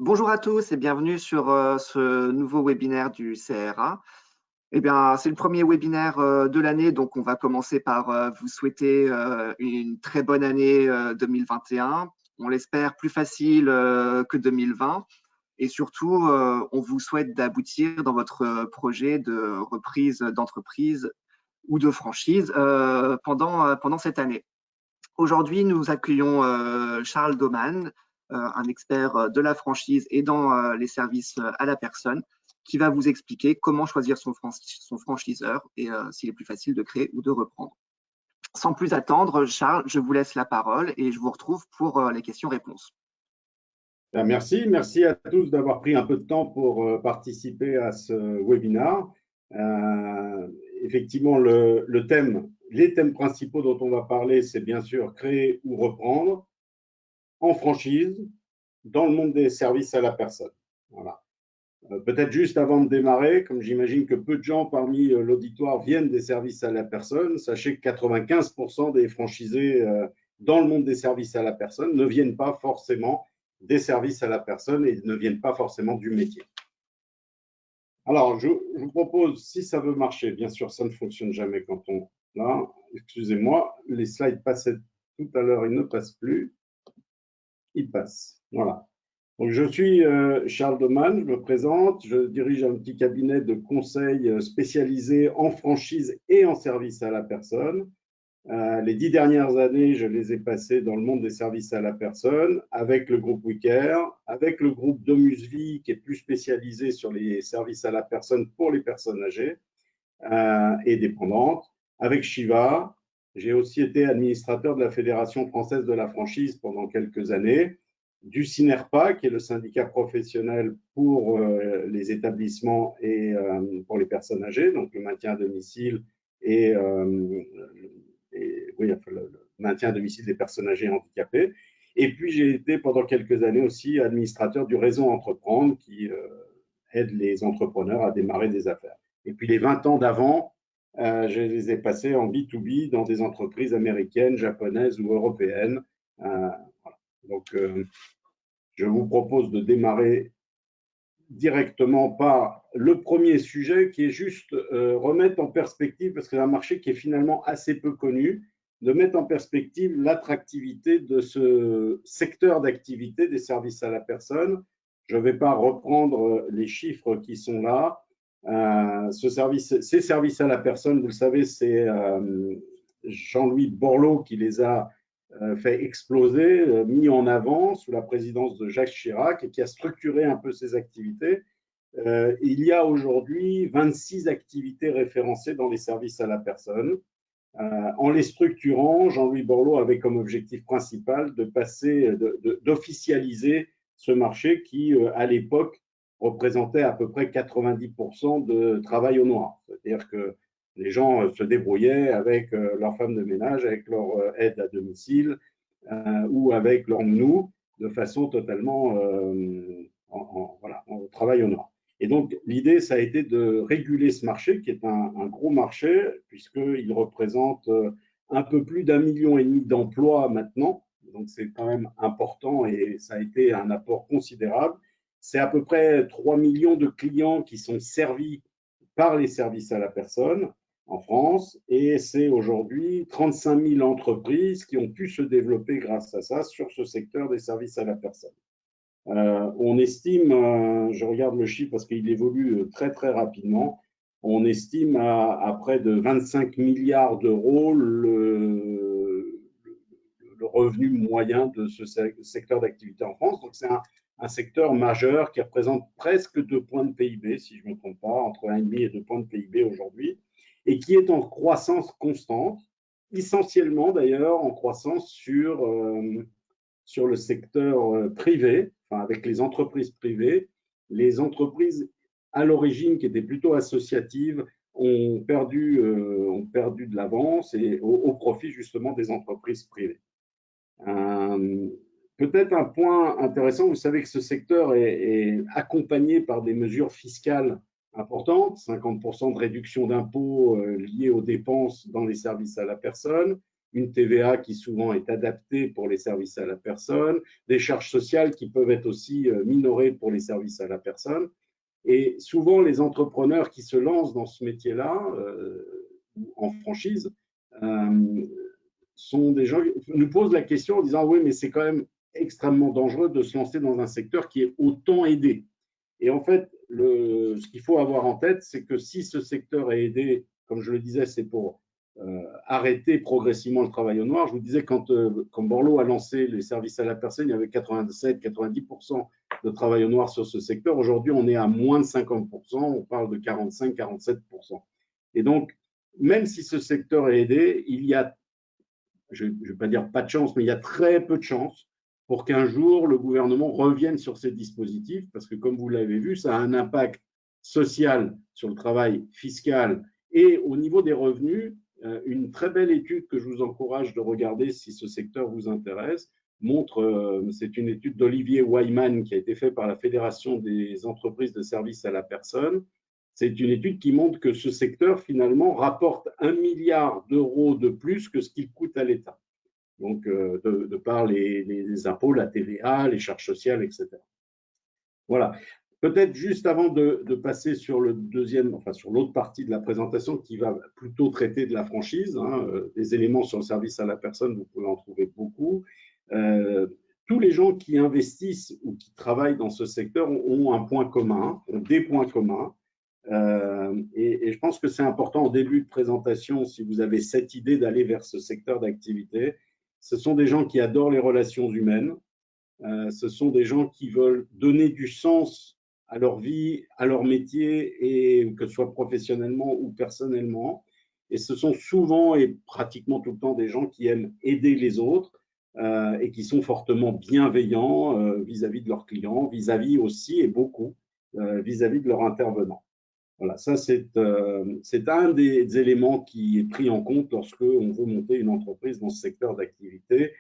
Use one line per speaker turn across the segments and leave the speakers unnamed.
Bonjour à tous et bienvenue sur ce nouveau webinaire du CRA. Eh bien, c'est le premier webinaire de l'année, donc on va commencer par vous souhaiter une très bonne année 2021. On l'espère plus facile que 2020 et surtout, on vous souhaite d'aboutir dans votre projet de reprise d'entreprise ou de franchise pendant cette année. Aujourd'hui, nous accueillons Charles Doman, un expert de la franchise et dans les services à la personne, qui va vous expliquer comment choisir son franchiseur et s'il est plus facile de créer ou de reprendre. Sans plus attendre, Charles, je vous laisse la parole et je vous retrouve pour les questions-réponses.
Merci à tous d'avoir pris un peu de temps pour participer à ce webinaire. Effectivement, les thèmes principaux dont on va parler, c'est bien sûr créer ou reprendre en franchise dans le monde des services à la personne. Voilà. Peut-être juste avant de démarrer, comme j'imagine que peu de gens parmi l'auditoire viennent des services à la personne, sachez que 95% des franchisés dans le monde des services à la personne ne viennent pas forcément des services à la personne et ne viennent pas forcément du métier. Alors, je vous propose, si ça veut marcher, bien sûr, ça ne fonctionne jamais quand on… Là, excusez-moi, les slides passaient tout à l'heure, ils ne passent plus. Ils passent, voilà. Donc, je suis Charles Doman, je me présente, je dirige un petit cabinet de conseil spécialisé en franchise et en service à la personne. Les 10 dernières années, je les ai passées dans le monde des services à la personne, avec le groupe WeCare, avec le groupe DomusVie, qui est plus spécialisé sur les services à la personne pour les personnes âgées et dépendantes, avec Shiva. J'ai aussi été administrateur de la Fédération française de la franchise pendant quelques années, du SINERPA, qui est le syndicat professionnel pour les établissements et pour les personnes âgées, donc le maintien à domicile et oui, enfin, le maintien à domicile des personnes âgées handicapées. Et puis, j'ai été pendant quelques années aussi administrateur du réseau Entreprendre qui aide les entrepreneurs à démarrer des affaires. Et puis, les 20 ans d'avant, je les ai passés en B2B dans des entreprises américaines, japonaises ou européennes. Voilà. Donc, je vous propose de démarrer directement par le premier sujet qui est juste remettre en perspective, parce que c'est un marché qui est finalement assez peu connu, de mettre en perspective l'attractivité de ce secteur d'activité des services à la personne. Je ne vais pas reprendre les chiffres qui sont là. Ces services à la personne, vous le savez, c'est Jean-Louis Borloo qui les a fait exploser, mis en avant sous la présidence de Jacques Chirac et qui a structuré un peu ses activités. Il y a aujourd'hui 26 activités référencées dans les services à la personne. En les structurant, Jean-Louis Borloo avait comme objectif principal de passer, d'officialiser ce marché qui, à l'époque, représentait à peu près 90% de travail au noir. C'est-à-dire que les gens se débrouillaient avec leur femme de ménage, avec leur aide à domicile ou avec leur nounou de façon totalement voilà, en travail au noir. Et donc, l'idée, ça a été de réguler ce marché, qui est un gros marché, puisqu'il représente un peu plus d'1,5 million d'emplois maintenant. Donc, c'est quand même important et ça a été un apport considérable. C'est à peu près 3 millions de clients qui sont servis par les services à la personne en France, et c'est aujourd'hui 35 000 entreprises qui ont pu se développer grâce à ça sur ce secteur des services à la personne. On estime, je regarde le chiffre parce qu'il évolue très très rapidement, on estime à près de 25 milliards d'euros le revenu moyen de ce secteur d'activité en France. Donc c'est un secteur majeur qui représente presque 2 points de PIB, si je ne me trompe pas, entre 1,5 et 2 points de PIB aujourd'hui, et qui est en croissance constante, essentiellement d'ailleurs en croissance sur le secteur privé, enfin avec les entreprises privées. Les entreprises à l'origine qui étaient plutôt associatives ont perdu de l'avance et au profit justement des entreprises privées. Peut-être un point intéressant, vous savez que ce secteur est accompagné par des mesures fiscales importantes, 50% de réduction d'impôts liés aux dépenses dans les services à la personne, une TVA qui souvent est adaptée pour les services à la personne, des charges sociales qui peuvent être aussi minorées pour les services à la personne. Et souvent, les entrepreneurs qui se lancent dans ce métier-là, en franchise, sont des gens qui nous posent la question en disant oui, mais c'est quand même extrêmement dangereux de se lancer dans un secteur qui est autant aidé. Et en fait, ce qu'il faut avoir en tête, c'est que si ce secteur est aidé, comme je le disais, c'est pour arrêter progressivement le travail au noir. Je vous disais, quand Borloo a lancé les services à la personne, il y avait 87-90% de travail au noir sur ce secteur. Aujourd'hui, on est à moins de 50%, on parle de 45-47%. Et donc, même si ce secteur est aidé, il y a, je ne vais pas dire pas de chance, mais il y a très peu de chance pour qu'un jour le gouvernement revienne sur ces dispositifs, parce que comme vous l'avez vu, ça a un impact social sur le travail fiscal et au niveau des revenus. Une très belle étude que je vous encourage de regarder si ce secteur vous intéresse montre, c'est une étude d'Olivier Wyman qui a été faite par la Fédération des entreprises de services à la personne. C'est une étude qui montre que ce secteur, finalement, rapporte 1 milliard d'euros de plus que ce qu'il coûte à l'État. Donc, de par les impôts, la TVA, les charges sociales, etc. Voilà. Peut-être juste avant de passer sur le deuxième, enfin sur l'autre partie de la présentation qui va plutôt traiter de la franchise, des éléments sur le service à la personne, vous pouvez en trouver beaucoup. Tous les gens qui investissent ou qui travaillent dans ce secteur ont un point commun, ont des points communs. Et je pense que c'est important en début de présentation, si vous avez cette idée d'aller vers ce secteur d'activité, ce sont des gens qui adorent les relations humaines, ce sont des gens qui veulent donner du sens à leur vie, à leur métier, et que ce soit professionnellement ou personnellement. Et ce sont souvent et pratiquement tout le temps des gens qui aiment aider les autres et qui sont fortement bienveillants vis-à-vis de leurs clients, vis-à-vis aussi et beaucoup vis-à-vis de leurs intervenants. Voilà, ça c'est un des éléments qui est pris en compte lorsque on veut monter une entreprise dans ce secteur d'activité.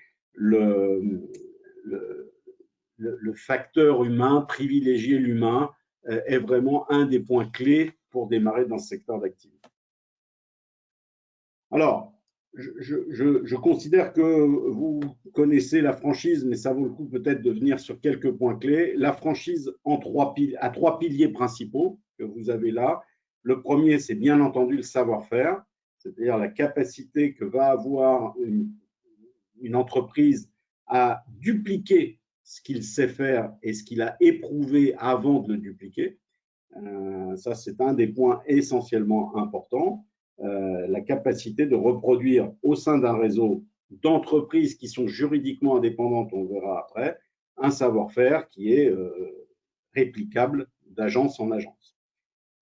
Le facteur humain, privilégier l'humain, est vraiment un des points clés pour démarrer dans ce secteur d'activité. Alors, je considère que vous connaissez la franchise, mais ça vaut le coup peut-être de venir sur quelques points clés. La franchise a trois piliers principaux que vous avez là. Le premier, c'est bien entendu le savoir-faire, c'est-à-dire la capacité que va avoir une entreprise à dupliquer ce qu'il sait faire et ce qu'il a éprouvé avant de le dupliquer. Ça, c'est un des points essentiellement importants. La capacité de reproduire au sein d'un réseau d'entreprises qui sont juridiquement indépendantes, on verra après, un savoir-faire qui est réplicable d'agence en agence.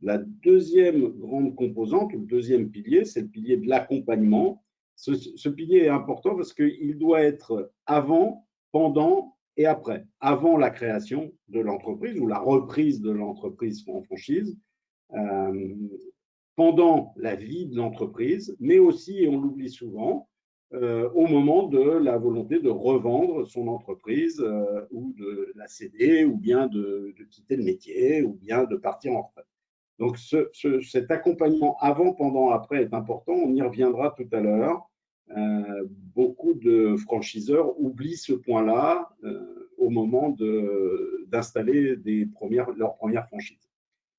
La deuxième grande composante, ou le deuxième pilier, c'est le pilier de l'accompagnement. Ce pilier est important parce qu'il doit être avant, pendant et après. Avant la création de l'entreprise ou la reprise de l'entreprise en franchise, pendant la vie de l'entreprise, mais aussi, et on l'oublie souvent, au moment de la volonté de revendre son entreprise ou de la céder, ou bien de quitter le métier, ou bien de partir en retraite. Donc, cet accompagnement avant, pendant, après est important. On y reviendra tout à l'heure. Beaucoup de franchiseurs oublient ce point-là au moment d'installer leur première franchise.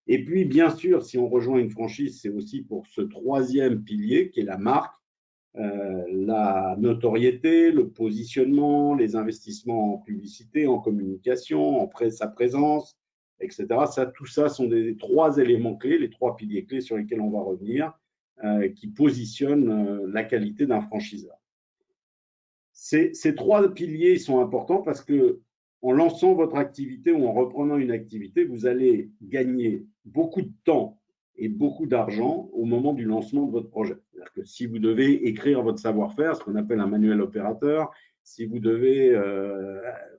Et puis, bien sûr, si on rejoint une franchise, c'est aussi pour ce troisième pilier qui est la marque, la notoriété, le positionnement, les investissements en publicité, en communication, sa présence, etc. Tout ça sont des trois éléments clés, les trois piliers clés sur lesquels on va revenir, qui positionnent la qualité d'un franchiseur. Ces trois piliers sont importants parce que en lançant votre activité ou en reprenant une activité, vous allez gagner beaucoup de temps et beaucoup d'argent au moment du lancement de votre projet. C'est-à-dire que si vous devez écrire votre savoir-faire, ce qu'on appelle un manuel opérateur, si vous devez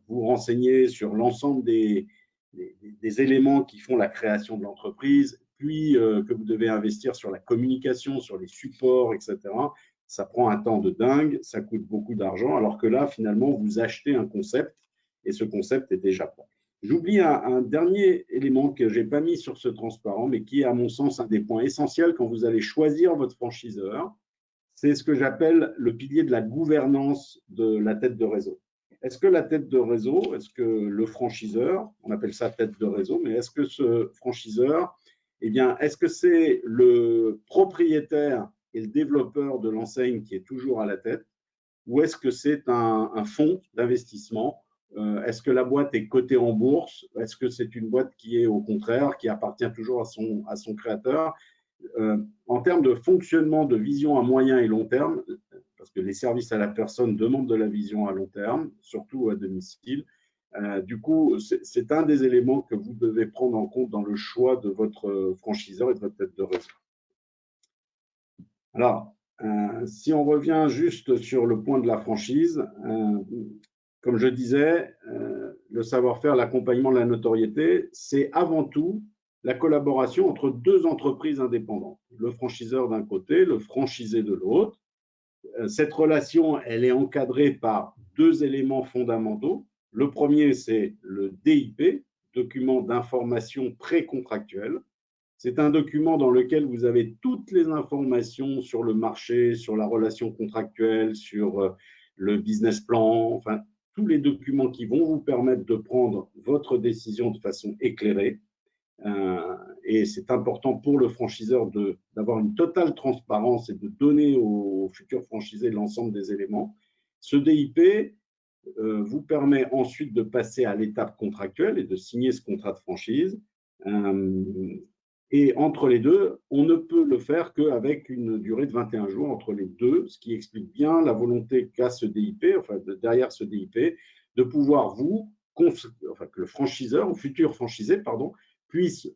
vous renseigner sur l'ensemble des éléments qui font la création de l'entreprise, puis que vous devez investir sur la communication, sur les supports, etc., ça prend un temps de dingue, ça coûte beaucoup d'argent, alors que là, finalement, vous achetez un concept et ce concept est déjà prêt. J'oublie un dernier élément que je n'ai pas mis sur ce transparent, mais qui est, à mon sens, un des points essentiels quand vous allez choisir votre franchiseur, c'est ce que j'appelle le pilier de la gouvernance de la tête de réseau. Est-ce que la tête de réseau, est-ce que le franchiseur, on appelle ça tête de réseau, mais est-ce que ce franchiseur, eh bien, est-ce que c'est le propriétaire et le développeur de l'enseigne qui est toujours à la tête, ou est-ce que c'est un fonds d'investissement? Est-ce que la boîte est cotée en bourse? Est-ce que c'est une boîte qui est au contraire, qui appartient toujours à son créateur? En termes de fonctionnement, de vision à moyen et long terme, parce que les services à la personne demandent de la vision à long terme, surtout à domicile. Du coup, c'est un des éléments que vous devez prendre en compte dans le choix de votre franchiseur et de votre tête de réseau. Alors, si on revient juste sur le point de la franchise, comme je disais, le savoir-faire, l'accompagnement, la notoriété, c'est avant tout la collaboration entre deux entreprises indépendantes. Le franchiseur d'un côté, le franchisé de l'autre. Cette relation, elle est encadrée par deux éléments fondamentaux. Le premier, c'est le DIP, document d'information précontractuelle. C'est un document dans lequel vous avez toutes les informations sur le marché, sur la relation contractuelle, sur le business plan, enfin, tous les documents qui vont vous permettre de prendre votre décision de façon éclairée. Et c'est important pour le franchiseur d'avoir une totale transparence et de donner aux futurs franchisés l'ensemble des éléments. Ce DIP vous permet ensuite de passer à l'étape contractuelle et de signer ce contrat de franchise. Et entre les deux, on ne peut le faire qu'avec une durée de 21 jours entre les deux, ce qui explique bien la volonté qu'a ce DIP, enfin derrière ce DIP, de pouvoir que le franchiseur, ou futur franchisé, pardon, puisse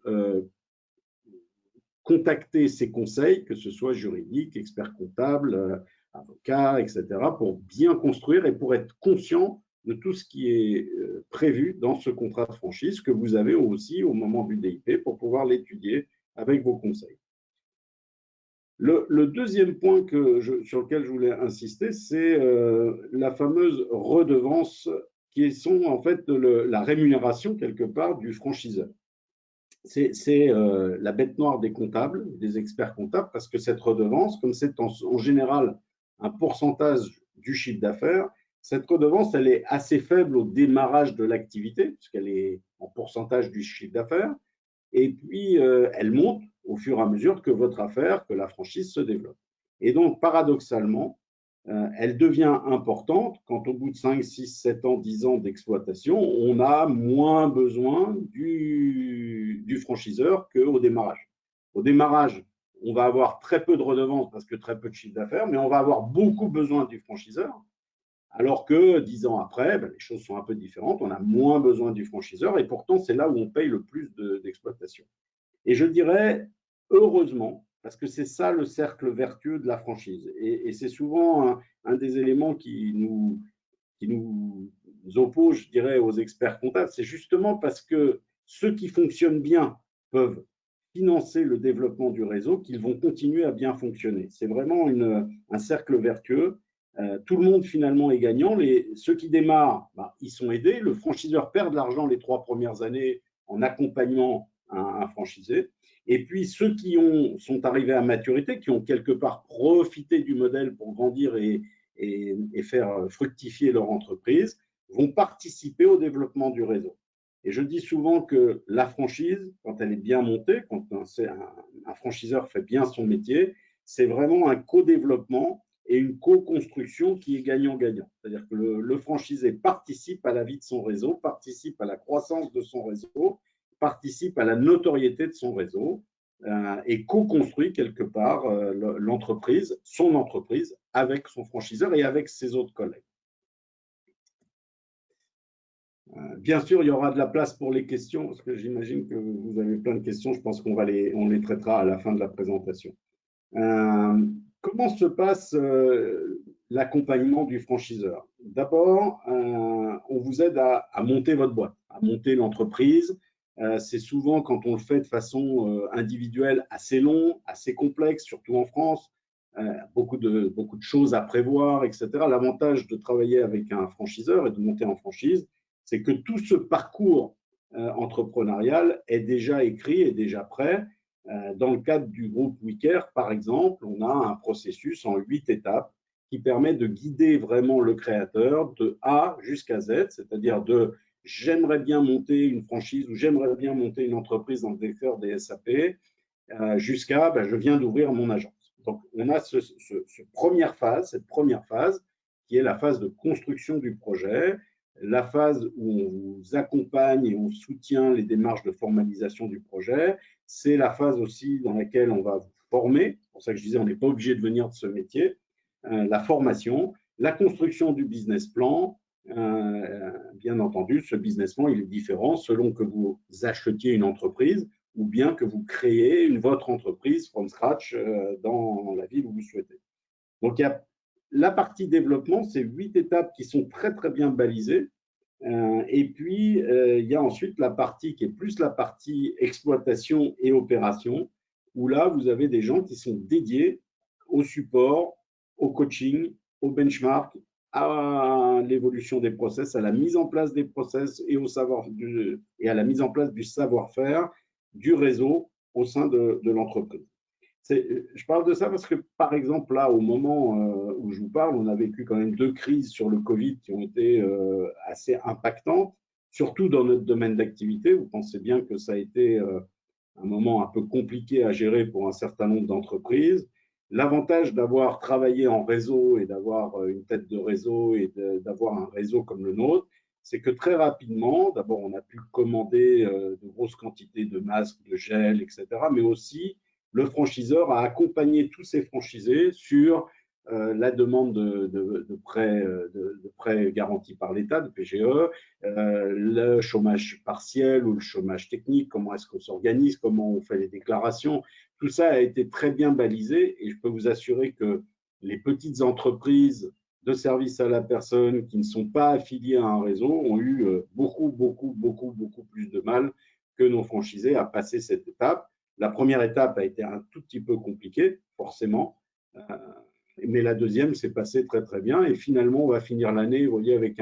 contacter ses conseils, que ce soit juridique, expert comptable, avocat, etc., pour bien construire et pour être conscient de tout ce qui est prévu dans ce contrat de franchise que vous avez aussi au moment du DIP pour pouvoir l'étudier avec vos conseils. Le deuxième point sur lequel je voulais insister, c'est la fameuse redevance qui sont en fait la rémunération quelque part du franchiseur. C'est la bête noire des comptables, des experts comptables, parce que cette redevance, comme c'est en général un pourcentage du chiffre d'affaires, cette redevance, elle est assez faible au démarrage de l'activité, puisqu'elle est en pourcentage du chiffre d'affaires, et puis elle monte au fur et à mesure que votre affaire, que la franchise se développe. Et donc, paradoxalement, elle devient importante quand au bout de 5, 6, 7 ans, 10 ans d'exploitation, on a moins besoin du franchiseur qu'au démarrage. Au démarrage, on va avoir très peu de redevances parce que très peu de chiffre d'affaires, mais on va avoir beaucoup besoin du franchiseur. Alors que 10 ans après, les choses sont un peu différentes, on a moins besoin du franchiseur et pourtant c'est là où on paye le plus d'exploitation. Et je dirais, heureusement, parce que c'est ça le cercle vertueux de la franchise. Et c'est souvent un des éléments qui nous oppose, je dirais, aux experts comptables. C'est justement parce que ceux qui fonctionnent bien peuvent financer le développement du réseau qu'ils vont continuer à bien fonctionner. C'est vraiment un cercle vertueux. Tout le monde finalement est gagnant. Ceux qui démarrent, ils sont aidés. Le franchiseur perd de l'argent les 3 premières années en accompagnement un franchisé. Et puis ceux qui sont arrivés à maturité, qui ont quelque part profité du modèle pour grandir et faire fructifier leur entreprise, vont participer au développement du réseau. Et je dis souvent que la franchise, quand elle est bien montée, quand un franchiseur fait bien son métier, c'est vraiment un co-développement et une co-construction qui est gagnant-gagnant. C'est-à-dire que le franchisé participe à la vie de son réseau, participe à la croissance de son réseau, participe à la notoriété de son réseau et co-construit quelque part l'entreprise, son entreprise, avec son franchiseur et avec ses autres collègues. Bien sûr, il y aura de la place pour les questions, parce que j'imagine que vous avez plein de questions. Je pense qu'on les traitera à la fin de la présentation. Comment se passe l'accompagnement du franchiseur? D'abord, on vous aide à monter votre boîte, à monter l'entreprise. C'est souvent, quand on le fait de façon individuelle, assez long, assez complexe, surtout en France. Beaucoup de choses à prévoir, etc. L'avantage de travailler avec un franchiseur et de monter en franchise, c'est que tout ce parcours entrepreneurial est déjà écrit, est déjà prêt. Dans le cadre du groupe WeCare, par exemple, on a un processus en 8 étapes qui permet de guider vraiment le créateur de A jusqu'à Z, c'est-à-dire de j'aimerais bien monter une franchise ou j'aimerais bien monter une entreprise dans le secteur des SAP, jusqu'à je viens d'ouvrir mon agence. Donc, on a cette première phase qui est la phase de construction du projet, la phase où on vous accompagne et on soutient les démarches de formalisation du projet. C'est la phase aussi dans laquelle on va vous former. C'est pour ça que je disais, on n'est pas obligé de venir de ce métier. La formation, la construction du business plan. Bien entendu, ce business plan, il est différent selon que vous achetiez une entreprise ou bien que vous créez votre entreprise from scratch dans la ville où vous souhaitez. Donc, il y a la partie développement, c'est 8 étapes qui sont très, très bien balisées. Et puis, il y a ensuite la partie qui est plus la partie exploitation et opération, où là, vous avez des gens qui sont dédiés au support, au coaching, au benchmark, à l'évolution des process, à la mise en place des process et à la mise en place du savoir-faire du réseau au sein de l'entreprise. Je parle de ça parce que, par exemple, là, au moment où je vous parle, on a vécu quand même 2 crises sur le Covid qui ont été assez impactantes, surtout dans notre domaine d'activité. Vous pensez bien que ça a été un moment un peu compliqué à gérer pour un certain nombre d'entreprises. L'avantage d'avoir travaillé en réseau et d'avoir une tête de réseau et d'avoir un réseau comme le nôtre, c'est que très rapidement, d'abord, on a pu commander de grosses quantités de masques, de gel, etc., mais aussi le franchiseur a accompagné tous ses franchisés sur la demande de prêts garantis par l'État, de PGE, le chômage partiel ou le chômage technique, comment est-ce qu'on s'organise, comment on fait les déclarations. Tout ça a été très bien balisé et je peux vous assurer que les petites entreprises de service à la personne qui ne sont pas affiliées à un réseau ont eu beaucoup plus de mal que nos franchisés à passer cette étape. La première étape a été un tout petit peu compliquée, forcément, mais la deuxième s'est passée très, très bien. Et finalement, on va finir l'année, vous voyez, avec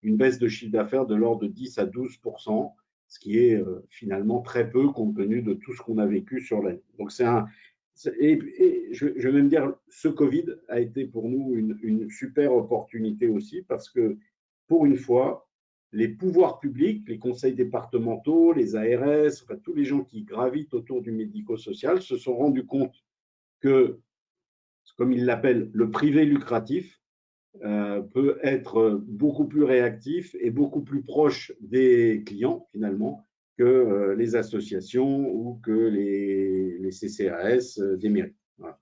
une baisse de chiffre d'affaires de l'ordre de 10 à 12%, ce qui est finalement très peu compte tenu de tout ce qu'on a vécu sur l'année. Donc, et je vais même dire, ce Covid a été pour nous une super opportunité aussi parce que, pour une fois, les pouvoirs publics, les conseils départementaux, les ARS, enfin, tous les gens qui gravitent autour du médico-social se sont rendus compte que, comme ils l'appellent, le privé lucratif peut être beaucoup plus réactif et beaucoup plus proche des clients, finalement, que les associations ou que les CCAS des mairies. Voilà.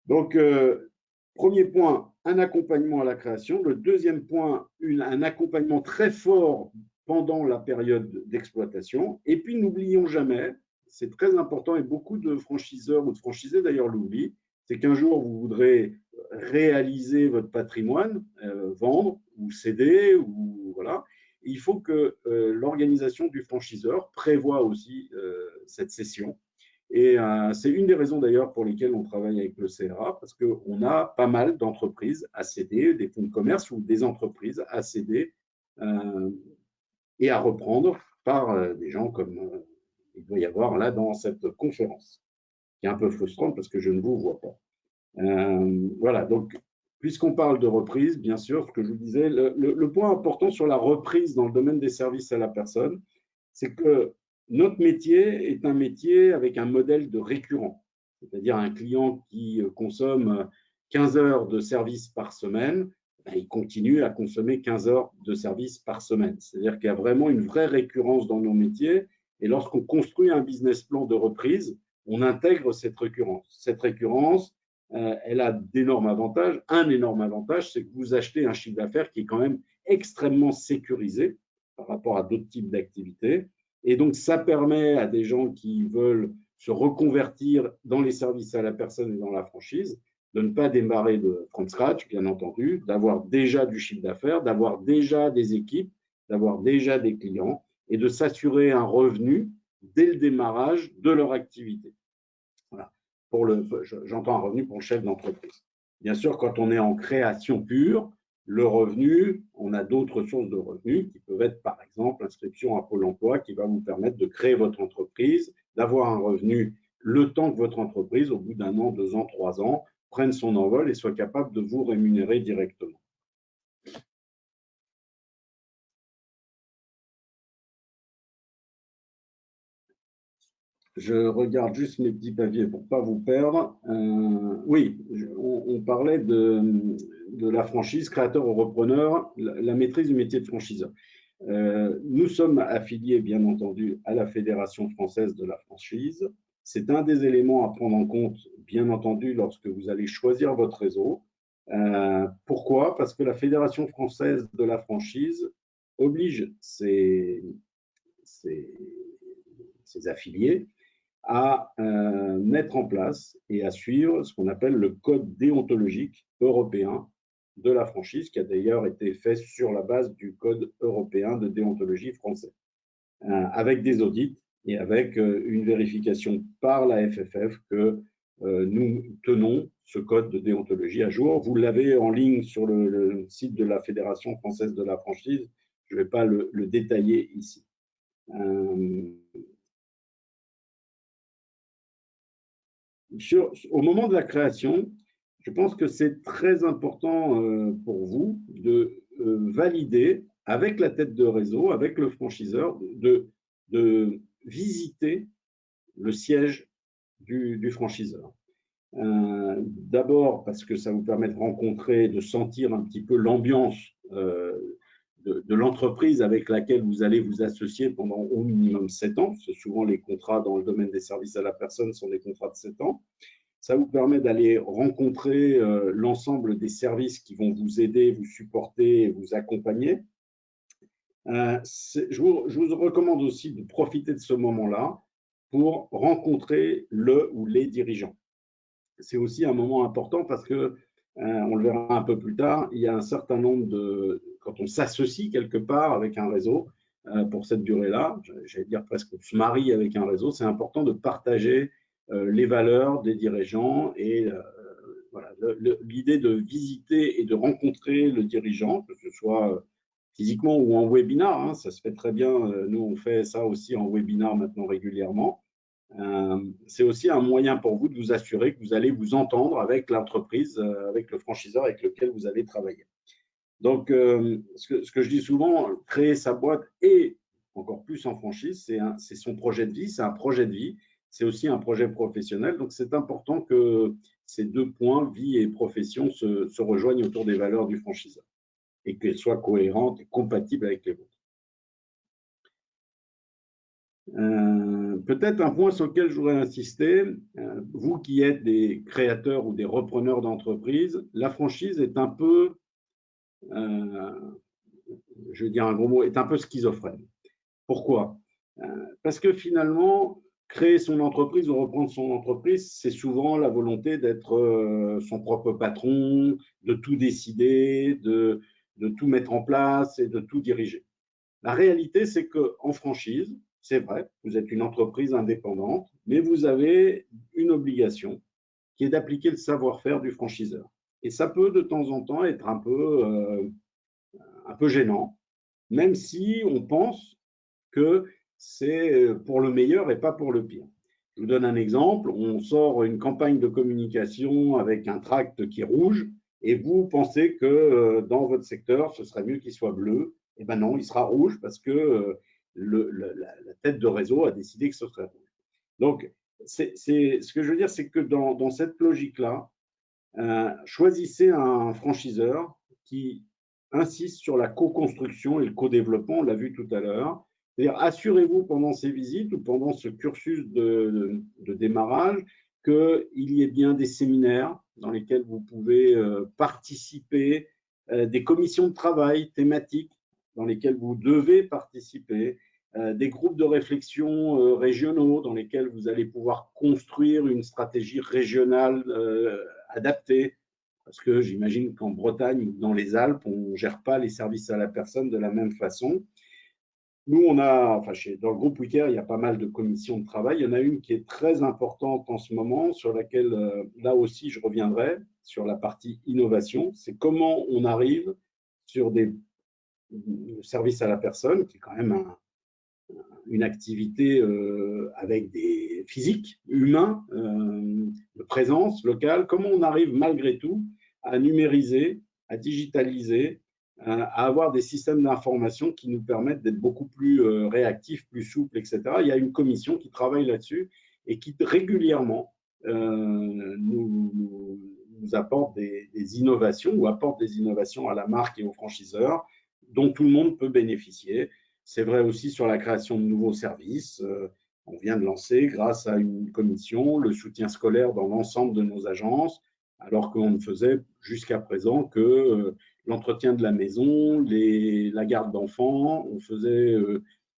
Donc, premier point, un accompagnement à la création. Le deuxième point, un accompagnement très fort pendant la période d'exploitation. Et puis, n'oublions jamais, c'est très important et beaucoup de franchiseurs ou de franchisés d'ailleurs l'oublient, c'est qu'un jour, vous voudrez réaliser votre patrimoine, vendre ou céder, ou voilà. Il faut que l'organisation du franchiseur prévoie aussi cette cession. Et c'est une des raisons d'ailleurs pour lesquelles on travaille avec le CRA, parce qu'on a pas mal d'entreprises à céder, des fonds de commerce ou des entreprises à céder et à reprendre par des gens comme il doit y avoir là dans cette conférence, qui est un peu frustrante parce que je ne vous vois pas. Voilà, donc puisqu'on parle de reprise, bien sûr, ce que je vous disais, le point important sur la reprise dans le domaine des services à la personne, c'est que notre métier est un métier avec un modèle de récurrent, c'est-à-dire un client qui consomme 15 heures de service par semaine, il continue à consommer 15 heures de service par semaine. C'est-à-dire qu'il y a vraiment une vraie récurrence dans nos métiers et lorsqu'on construit un business plan de reprise, on intègre cette récurrence. Cette récurrence, elle a d'énormes avantages. Un énorme avantage, c'est que vous achetez un chiffre d'affaires qui est quand même extrêmement sécurisé par rapport à d'autres types d'activités. Et donc, ça permet à des gens qui veulent se reconvertir dans les services à la personne et dans la franchise de ne pas démarrer de from scratch, bien entendu, d'avoir déjà du chiffre d'affaires, d'avoir déjà des équipes, d'avoir déjà des clients et de s'assurer un revenu dès le démarrage de leur activité. Voilà. J'entends un revenu pour le chef d'entreprise. Bien sûr, quand on est en création pure, le revenu, on a d'autres sources de revenus qui peuvent être, par exemple, l'inscription à Pôle emploi qui va vous permettre de créer votre entreprise, d'avoir un revenu le temps que votre entreprise, au bout d'1 an, 2 ans, 3 ans, prenne son envol et soit capable de vous rémunérer directement. Je regarde juste mes petits papiers pour ne pas vous perdre. Oui, on parlait de la franchise, créateur ou repreneur, la maîtrise du métier de franchiseur. Nous sommes affiliés, bien entendu, à la Fédération française de la franchise. C'est un des éléments à prendre en compte, bien entendu, lorsque vous allez choisir votre réseau. Pourquoi? Parce que la Fédération française de la franchise oblige ses affiliés à mettre en place et à suivre ce qu'on appelle le code déontologique européen de la franchise, qui a d'ailleurs été fait sur la base du code européen de déontologie français, avec des audits et avec une vérification par la FFF que nous tenons ce code de déontologie à jour. Vous l'avez en ligne sur le site de la Fédération française de la franchise. Je ne vais pas le détailler ici. Au moment de la création, je pense que c'est très important pour vous de valider avec la tête de réseau, avec le franchiseur, de visiter le siège du franchiseur. D'abord parce que ça vous permet de rencontrer, de sentir un petit peu l'ambiance de l'entreprise avec laquelle vous allez vous associer pendant au minimum 7 ans, parce que souvent les contrats dans le domaine des services à la personne sont des contrats de 7 ans. Ça vous permet d'aller rencontrer l'ensemble des services qui vont vous aider, vous supporter, vous accompagner. Je vous recommande aussi de profiter de ce moment-là pour rencontrer le ou les dirigeants. C'est aussi un moment important parce que, on le verra un peu plus tard, il y a un certain nombre de… Quand on s'associe quelque part avec un réseau, pour cette durée-là, j'allais dire presque on se marie avec un réseau, c'est important de partager les valeurs des dirigeants et voilà, l'idée de visiter et de rencontrer le dirigeant, que ce soit physiquement ou en webinar, hein, ça se fait très bien. Nous, on fait ça aussi en webinar maintenant régulièrement. C'est aussi un moyen pour vous de vous assurer que vous allez vous entendre avec l'entreprise, avec le franchiseur avec lequel vous allez travailler. Donc, ce que je dis souvent, créer sa boîte et encore plus en franchise, c'est son projet de vie, c'est un projet de vie, c'est aussi un projet professionnel. Donc, c'est important que ces deux points, vie et profession, se rejoignent autour des valeurs du franchiseur et qu'elles soient cohérentes et compatibles avec les vôtres. Peut-être un point sur lequel je voudrais insister, vous qui êtes des créateurs ou des repreneurs d'entreprise, la franchise est un peu, je vais dire un gros mot, est un peu schizophrène. Pourquoi? Parce que finalement, créer son entreprise ou reprendre son entreprise, c'est souvent la volonté d'être son propre patron, de tout décider, de tout mettre en place et de tout diriger. La réalité, c'est qu'en franchise, c'est vrai, vous êtes une entreprise indépendante, mais vous avez une obligation qui est d'appliquer le savoir-faire du franchiseur. Et ça peut de temps en temps être un peu gênant, même si on pense que c'est pour le meilleur et pas pour le pire. Je vous donne un exemple, on sort une campagne de communication avec un tract qui est rouge et vous pensez que dans votre secteur, ce serait mieux qu'il soit bleu. Eh bien non, il sera rouge parce que la tête de réseau a décidé que ce serait rouge. Donc, ce que je veux dire, c'est que dans cette logique-là, choisissez un franchiseur qui insiste sur la co-construction et le co-développement, on l'a vu tout à l'heure. C'est-à-dire, assurez-vous pendant ces visites ou pendant ce cursus de démarrage qu'il y ait bien des séminaires dans lesquels vous pouvez participer, des commissions de travail thématiques dans lesquelles vous devez participer, des groupes de réflexion régionaux dans lesquels vous allez pouvoir construire une stratégie régionale adaptée. Parce que j'imagine qu'en Bretagne ou dans les Alpes, on ne gère pas les services à la personne de la même façon. Nous, on a, enfin, dans le groupe WeCare, il y a pas mal de commissions de travail. Il y en a une qui est très importante en ce moment, sur laquelle, là aussi, je reviendrai, sur la partie innovation. C'est comment on arrive sur des services à la personne, qui est quand même une activité avec des physiques, humains, de présence locale, comment on arrive malgré tout à numériser, à digitaliser, à avoir des systèmes d'information qui nous permettent d'être beaucoup plus réactifs, plus souples, etc. Il y a une commission qui travaille là-dessus et qui régulièrement nous apporte des innovations ou apporte des innovations à la marque et aux franchiseurs dont tout le monde peut bénéficier. C'est vrai aussi sur la création de nouveaux services. On vient de lancer, grâce à une commission, le soutien scolaire dans l'ensemble de nos agences, alors qu'on ne faisait jusqu'à présent que l'entretien de la maison, la garde d'enfants. On faisait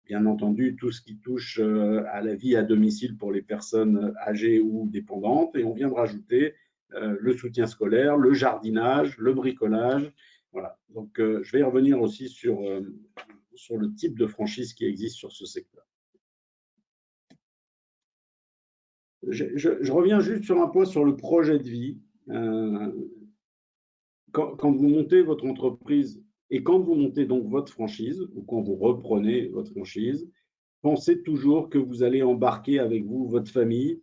bien entendu tout ce qui touche à la vie à domicile pour les personnes âgées ou dépendantes. Et on vient de rajouter le soutien scolaire, le jardinage, le bricolage. Voilà. Donc, je vais revenir aussi sur le type de franchise qui existe sur ce secteur. Je reviens juste sur un point sur le projet de vie. Quand vous montez votre entreprise et quand vous montez donc votre franchise ou quand vous reprenez votre franchise, pensez toujours que vous allez embarquer avec vous votre famille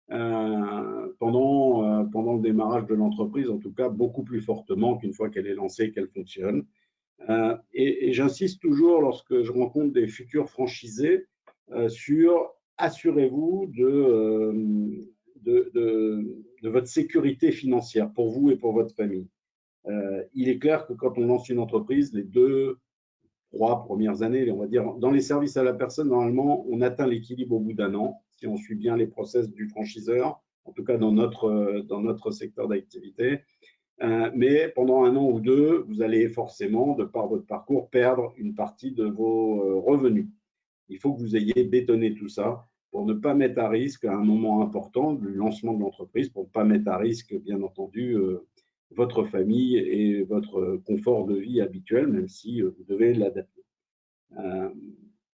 pendant le démarrage de l'entreprise, en tout cas beaucoup plus fortement qu'une fois qu'elle est lancée et qu'elle fonctionne. Et j'insiste toujours lorsque je rencontre des futurs franchisés sur assurez-vous de votre sécurité financière pour vous et pour votre famille. Il est clair que quand on lance une entreprise, les 2-3 premières années, on va dire, dans les services à la personne, normalement, on atteint l'équilibre au bout d'un an, si on suit bien les process du franchiseur, en tout cas dans notre secteur d'activité. Mais pendant un an ou deux, vous allez forcément, de par votre parcours, perdre une partie de vos revenus. Il faut que vous ayez bétonné tout ça pour ne pas mettre à risque à un moment important du lancement de l'entreprise, pour ne pas mettre à risque, bien entendu, votre famille et votre confort de vie habituel, même si vous devez l'adapter.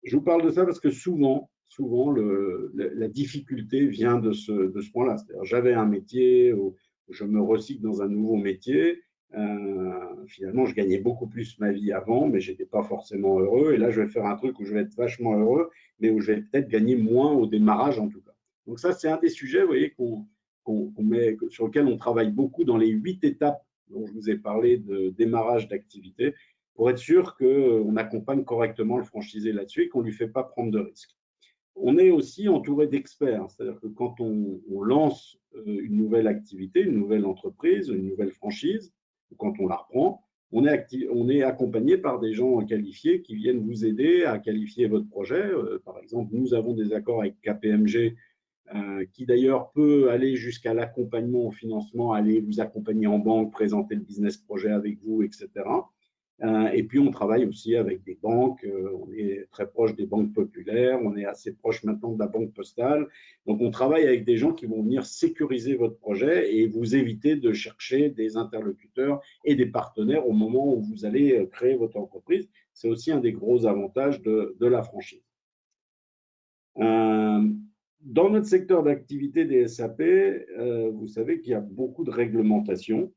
Je vous parle de ça parce que souvent la difficulté vient de ce point-là. C'est-à-dire, j'avais un métier, je me recycle dans un nouveau métier. Finalement, je gagnais beaucoup plus ma vie avant, mais je n'étais pas forcément heureux. Et là, je vais faire un truc où je vais être vachement heureux, mais où je vais peut-être gagner moins au démarrage en tout cas. Donc ça, c'est un des sujets, vous voyez, sur lequel on travaille beaucoup dans les 8 étapes dont je vous ai parlé de démarrage d'activité, pour être sûr qu'on accompagne correctement le franchisé là-dessus et qu'on ne lui fait pas prendre de risques. On est aussi entouré d'experts, c'est-à-dire que quand on lance une nouvelle activité, une nouvelle entreprise, une nouvelle franchise, ou quand on la reprend, on est accompagné par des gens qualifiés qui viennent vous aider à qualifier votre projet. Par exemple, nous avons des accords avec KPMG qui d'ailleurs peut aller jusqu'à l'accompagnement au financement, aller vous accompagner en banque, présenter le business projet avec vous, etc. Et puis, on travaille aussi avec des banques. On est très proche des banques populaires. On est assez proche maintenant de la banque postale. Donc, on travaille avec des gens qui vont venir sécuriser votre projet et vous éviter de chercher des interlocuteurs et des partenaires au moment où vous allez créer votre entreprise. C'est aussi un des gros avantages de la franchise. Dans notre secteur d'activité des SAP, vous savez qu'il y a beaucoup de réglementations.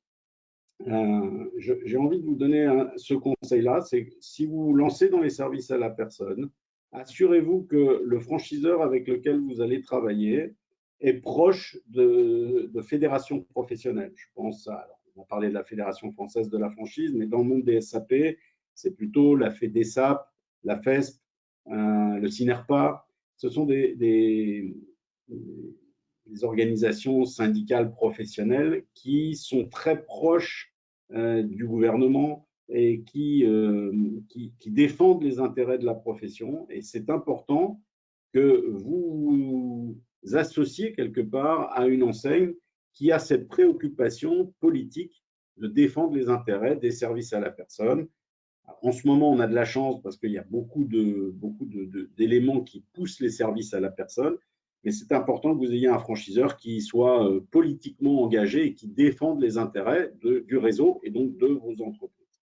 J'ai envie de vous donner ce conseil-là, c'est si vous vous lancez dans les services à la personne, assurez-vous que le franchiseur avec lequel vous allez travailler est proche de fédérations professionnelles. Je pense alors, on a parlé de la Fédération française de la franchise, mais dans le monde des SAP, c'est plutôt la FEDESAP, la FESP, le CINERPA. Ce sont des organisations syndicales professionnelles qui sont très proches du gouvernement et qui défendent les intérêts de la profession. Et c'est important que vous vous associez quelque part à une enseigne qui a cette préoccupation politique de défendre les intérêts des services à la personne. En ce moment, on a de la chance parce qu'il y a beaucoup d'éléments qui poussent les services à la personne, mais c'est important que vous ayez un franchiseur qui soit politiquement engagé et qui défende les intérêts du réseau et donc de vos entreprises.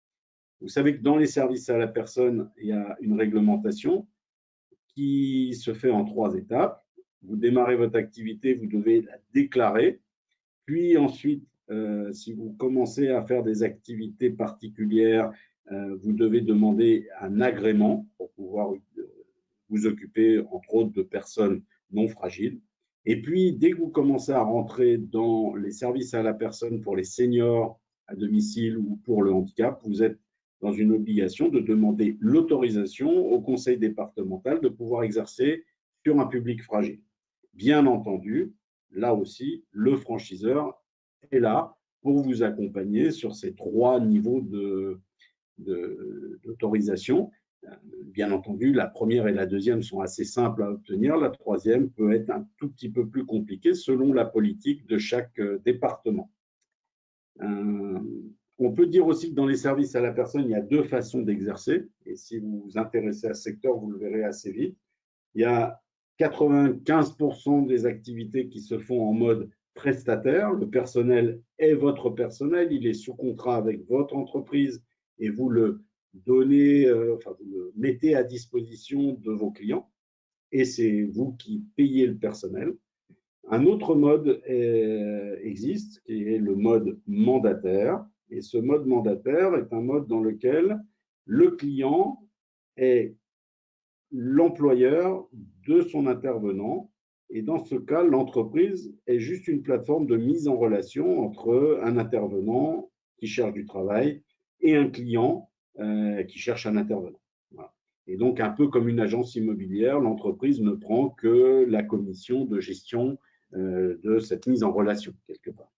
Vous savez que dans les services à la personne, il y a une réglementation qui se fait en 3 étapes. Vous démarrez votre activité, vous devez la déclarer, puis ensuite, si vous commencez à faire des activités particulières, vous devez demander un agrément pour pouvoir vous occupez entre autres de personnes non fragiles. Et puis, dès que vous commencez à rentrer dans les services à la personne pour les seniors à domicile ou pour le handicap, vous êtes dans une obligation de demander l'autorisation au conseil départemental de pouvoir exercer sur un public fragile. Bien entendu, là aussi, le franchiseur est là pour vous accompagner sur ces 3 niveaux d'autorisation. Bien entendu, la première et la deuxième sont assez simples à obtenir. La troisième peut être un tout petit peu plus compliquée selon la politique de chaque département. On peut dire aussi que dans les services à la personne, il y a 2 façons d'exercer. Et si vous vous intéressez à ce secteur, vous le verrez assez vite. Il y a 95% des activités qui se font en mode prestataire. Le personnel est votre personnel, il est sous contrat avec votre entreprise et vous le donnez, vous le mettez à disposition de vos clients et c'est vous qui payez le personnel. Un autre mode existe qui est le mode mandataire et ce mode mandataire est un mode dans lequel le client est l'employeur de son intervenant. Et dans ce cas, l'entreprise est juste une plateforme de mise en relation entre un intervenant qui cherche du travail et un client qui cherche un intervenant. Voilà. Et donc, un peu comme une agence immobilière, l'entreprise ne prend que la commission de gestion de cette mise en relation, quelque part.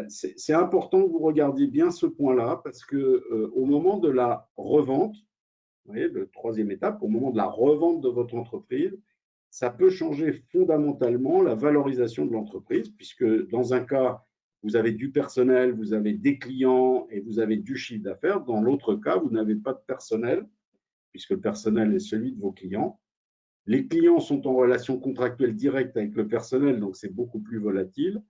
C'est important que vous regardiez bien ce point-là parce que au moment de la revente, vous voyez, la 3e étape, au moment de la revente de votre entreprise, ça peut changer fondamentalement la valorisation de l'entreprise, puisque dans un cas, vous avez du personnel, vous avez des clients et vous avez du chiffre d'affaires. Dans l'autre cas, vous n'avez pas de personnel, puisque le personnel est celui de vos clients. Les clients sont en relation contractuelle directe avec le personnel, donc c'est beaucoup plus volatile.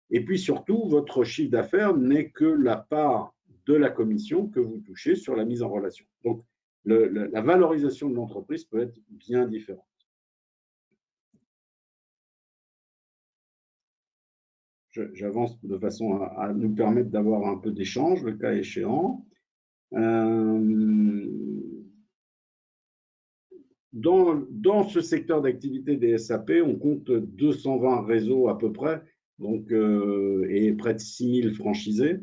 Et puis surtout, votre chiffre d'affaires n'est que la part de la commission que vous touchez sur la mise en relation. Donc, la valorisation de l'entreprise peut être bien différente. J'avance de façon à nous permettre d'avoir un peu d'échange, le cas échéant. Dans ce secteur d'activité des SAP, on compte 220 réseaux à peu près, donc, et près de 6000 franchisés,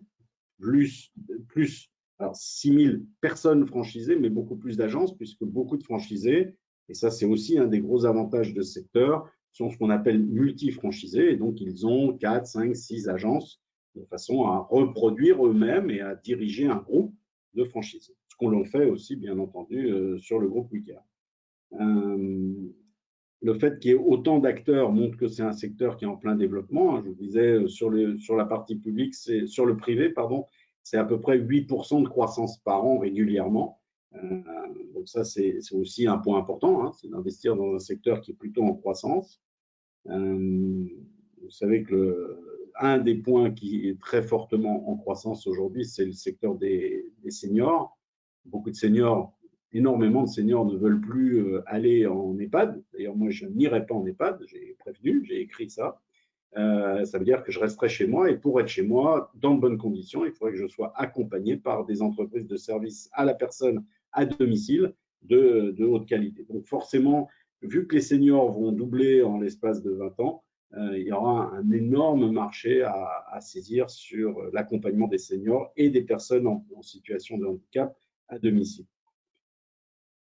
plus alors 6000 personnes franchisées, mais beaucoup plus d'agences, puisque beaucoup de franchisés, et ça c'est aussi un des gros avantages de ce secteur, sont ce qu'on appelle multi-franchisés, et donc ils ont 4, 5, 6 agences de façon à reproduire eux-mêmes et à diriger un groupe de franchisés. Ce qu'on fait aussi, bien entendu, sur le groupe Wikia. Le fait qu'il y ait autant d'acteurs montre que c'est un secteur qui est en plein développement. Je vous disais, sur la partie publique, sur le privé, pardon, c'est à peu près 8% de croissance par an régulièrement. Donc ça, c'est aussi un point important, hein, c'est d'investir dans un secteur qui est plutôt en croissance. Vous savez que un des points qui est très fortement en croissance aujourd'hui, c'est le secteur des seniors. Beaucoup de seniors, énormément de seniors ne veulent plus aller en EHPAD. D'ailleurs, moi, je n'irai pas en EHPAD, j'ai prévenu, j'ai écrit ça. Ça veut dire que je resterai chez moi et pour être chez moi, dans de bonnes conditions, il faudrait que je sois accompagné par des entreprises de services à la personne à domicile de haute qualité. Donc forcément, vu que les seniors vont doubler en l'espace de 20 ans, il y aura un énorme marché à saisir sur l'accompagnement des seniors et des personnes en situation de handicap à domicile.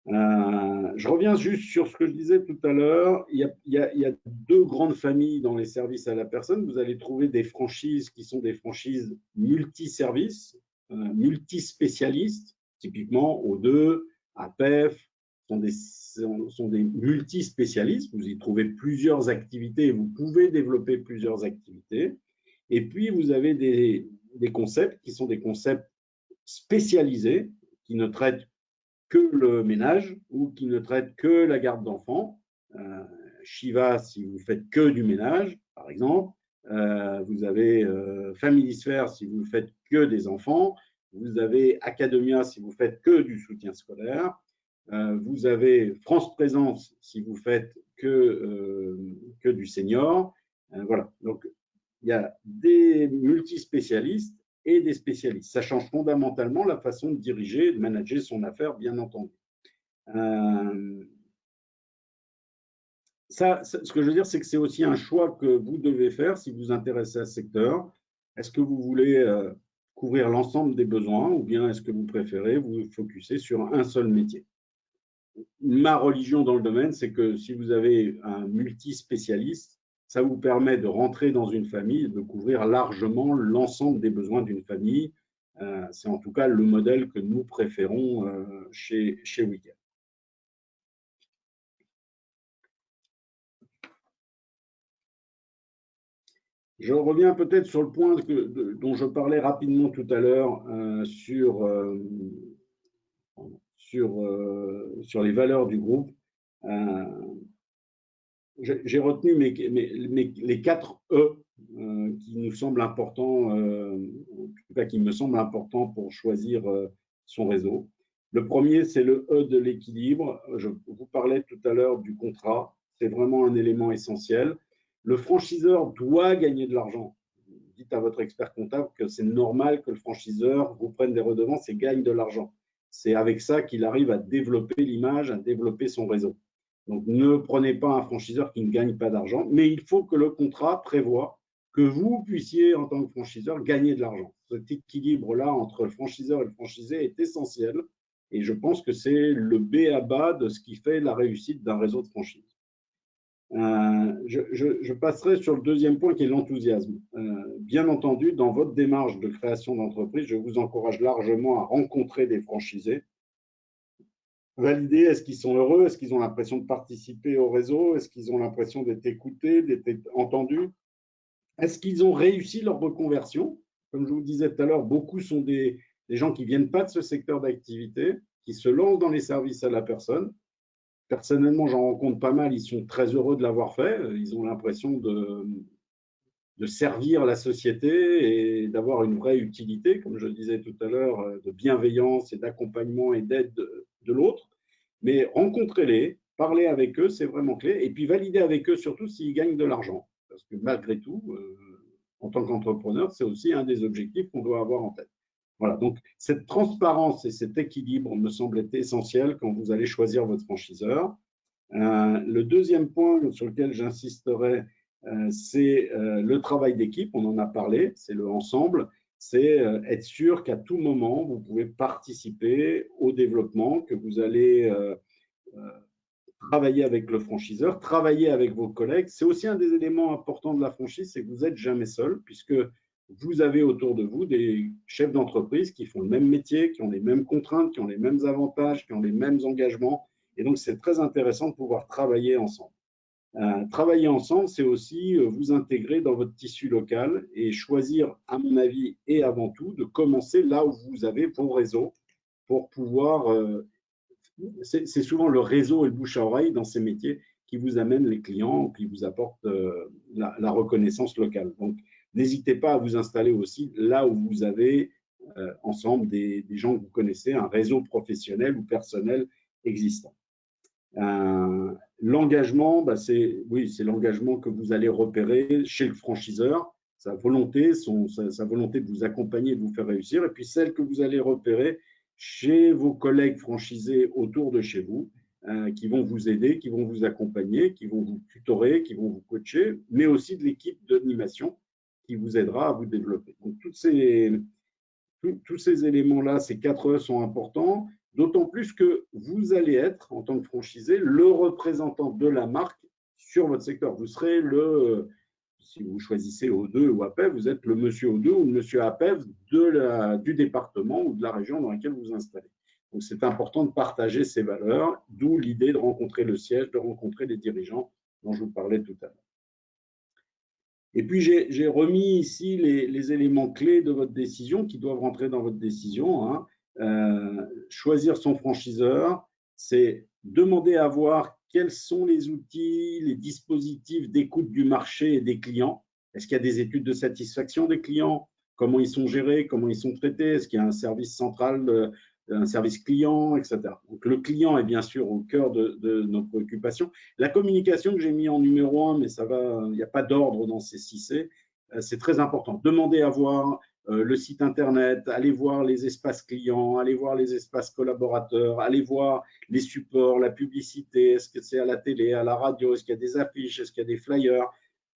Je reviens juste sur ce que je disais tout à l'heure. Il y a 2 grandes familles dans les services à la personne. Vous allez trouver des franchises qui sont des franchises multiservices, multispécialistes, typiquement O2, APEF, sont des multispécialistes. Vous y trouvez plusieurs activités, vous pouvez développer plusieurs activités. Et puis, vous avez des concepts qui sont des concepts spécialisés, qui ne traitent que le ménage ou qui ne traitent que la garde d'enfants. Shiva, si vous faites que du ménage, par exemple. Vous avez Familisphere, si vous faites que des enfants. Vous avez Academia, si vous faites que du soutien scolaire. Vous avez France Présence, si vous faites que du senior. Voilà. Donc, il y a des multispécialistes et des spécialistes. Ça change fondamentalement la façon de diriger et de manager son affaire, bien entendu. ce que je veux dire, c'est que c'est aussi un choix que vous devez faire si vous vous intéressez à ce secteur. Est-ce que vous voulez couvrir l'ensemble des besoins ou bien est-ce que vous préférez vous focuser sur un seul métier? Ma religion dans le domaine, c'est que si vous avez un multispécialiste, ça vous permet de rentrer dans une famille et de couvrir largement l'ensemble des besoins d'une famille. C'est en tout cas le modèle que nous préférons chez Weekend. Je reviens peut-être sur le point dont je parlais rapidement tout à l'heure sur les valeurs du groupe. J'ai retenu les 4 E qui nous semblent importants, en tout cas qui me semblent importants pour choisir son réseau. Le premier, c'est le E de l'équilibre. Je vous parlais tout à l'heure du contrat. C'est vraiment un élément essentiel. Le franchiseur doit gagner de l'argent. Dites à votre expert comptable que c'est normal que le franchiseur vous prenne des redevances et gagne de l'argent. C'est avec ça qu'il arrive à développer l'image, à développer son réseau. Donc, ne prenez pas un franchiseur qui ne gagne pas d'argent, mais il faut que le contrat prévoie que vous puissiez, en tant que franchiseur, gagner de l'argent. Cet équilibre-là entre le franchiseur et le franchisé est essentiel et je pense que c'est le b.a.-ba de ce qui fait la réussite d'un réseau de franchise. Je passerai sur le deuxième point qui est l'enthousiasme. Bien entendu, dans votre démarche de création d'entreprise, je vous encourage largement à rencontrer des franchisés. Valider, est-ce qu'ils sont heureux, est-ce qu'ils ont l'impression de participer au réseau, est-ce qu'ils ont l'impression d'être écoutés, d'être entendus, est-ce qu'ils ont réussi leur reconversion. Comme je vous disais tout à l'heure, beaucoup sont des gens qui ne viennent pas de ce secteur d'activité, qui se lancent dans les services à la personne. Personnellement, j'en rencontre pas mal, ils sont très heureux de l'avoir fait, ils ont l'impression de servir la société et d'avoir une vraie utilité, comme je le disais tout à l'heure, de bienveillance et d'accompagnement et d'aide de l'autre. Mais rencontrez-les, parlez avec eux, c'est vraiment clé. Et puis validez avec eux surtout s'ils gagnent de l'argent. Parce que malgré tout, en tant qu'entrepreneur, c'est aussi un des objectifs qu'on doit avoir en tête. Voilà, donc cette transparence et cet équilibre me semblent être essentiels quand vous allez choisir votre franchiseur. Le deuxième point sur lequel j'insisterai, c'est le travail d'équipe, on en a parlé, c'est le ensemble, c'est être sûr qu'à tout moment, vous pouvez participer au développement, que vous allez travailler avec le franchiseur, travailler avec vos collègues. C'est aussi un des éléments importants de la franchise, c'est que vous n'êtes jamais seul, puisque vous avez autour de vous des chefs d'entreprise qui font le même métier, qui ont les mêmes contraintes, qui ont les mêmes avantages, qui ont les mêmes engagements. Et donc, c'est très intéressant de pouvoir travailler ensemble. Travailler ensemble, c'est aussi vous intégrer dans votre tissu local et choisir, à mon avis, et avant tout, de commencer là où vous avez vos réseaux pour pouvoir… c'est souvent le réseau et le bouche à oreille dans ces métiers qui vous amènent les clients, qui vous apportent la reconnaissance locale. Donc, n'hésitez pas à vous installer aussi là où vous avez ensemble des gens que vous connaissez, un réseau professionnel ou personnel existant. L'engagement, c'est l'engagement que vous allez repérer chez le franchiseur, sa volonté de vous accompagner, de vous faire réussir, et puis celle que vous allez repérer chez vos collègues franchisés autour de chez vous, qui vont vous aider, qui vont vous accompagner, qui vont vous tutorer, qui vont vous coacher, mais aussi de l'équipe d'animation qui vous aidera à vous développer. Donc, tous ces éléments-là, ces 4 E sont importants. D'autant plus que vous allez être, en tant que franchisé, le représentant de la marque sur votre secteur. Vous serez si vous choisissez O2 ou APEV, vous êtes le monsieur O2 ou le monsieur APEV du département ou de la région dans laquelle vous vous installez. Donc, c'est important de partager ces valeurs, d'où l'idée de rencontrer le siège, de rencontrer les dirigeants dont je vous parlais tout à l'heure. Et puis, j'ai remis ici les éléments clés de votre décision qui doivent rentrer dans votre décision. Choisir son franchiseur, c'est demander à voir quels sont les outils, les dispositifs d'écoute du marché et des clients. Est-ce qu'il y a des études de satisfaction des clients? Comment ils sont gérés? Comment ils sont traités? Est-ce qu'il y a un service central, un service client, etc. Donc, le client est bien sûr au cœur de nos préoccupations. La communication que j'ai mis en numéro 1, mais il n'y a pas d'ordre dans ces 6C, c'est très important. Demandez à voir le site internet, aller voir les espaces clients, aller voir les espaces collaborateurs, aller voir les supports, la publicité, est-ce que c'est à la télé, à la radio, est-ce qu'il y a des affiches, est-ce qu'il y a des flyers.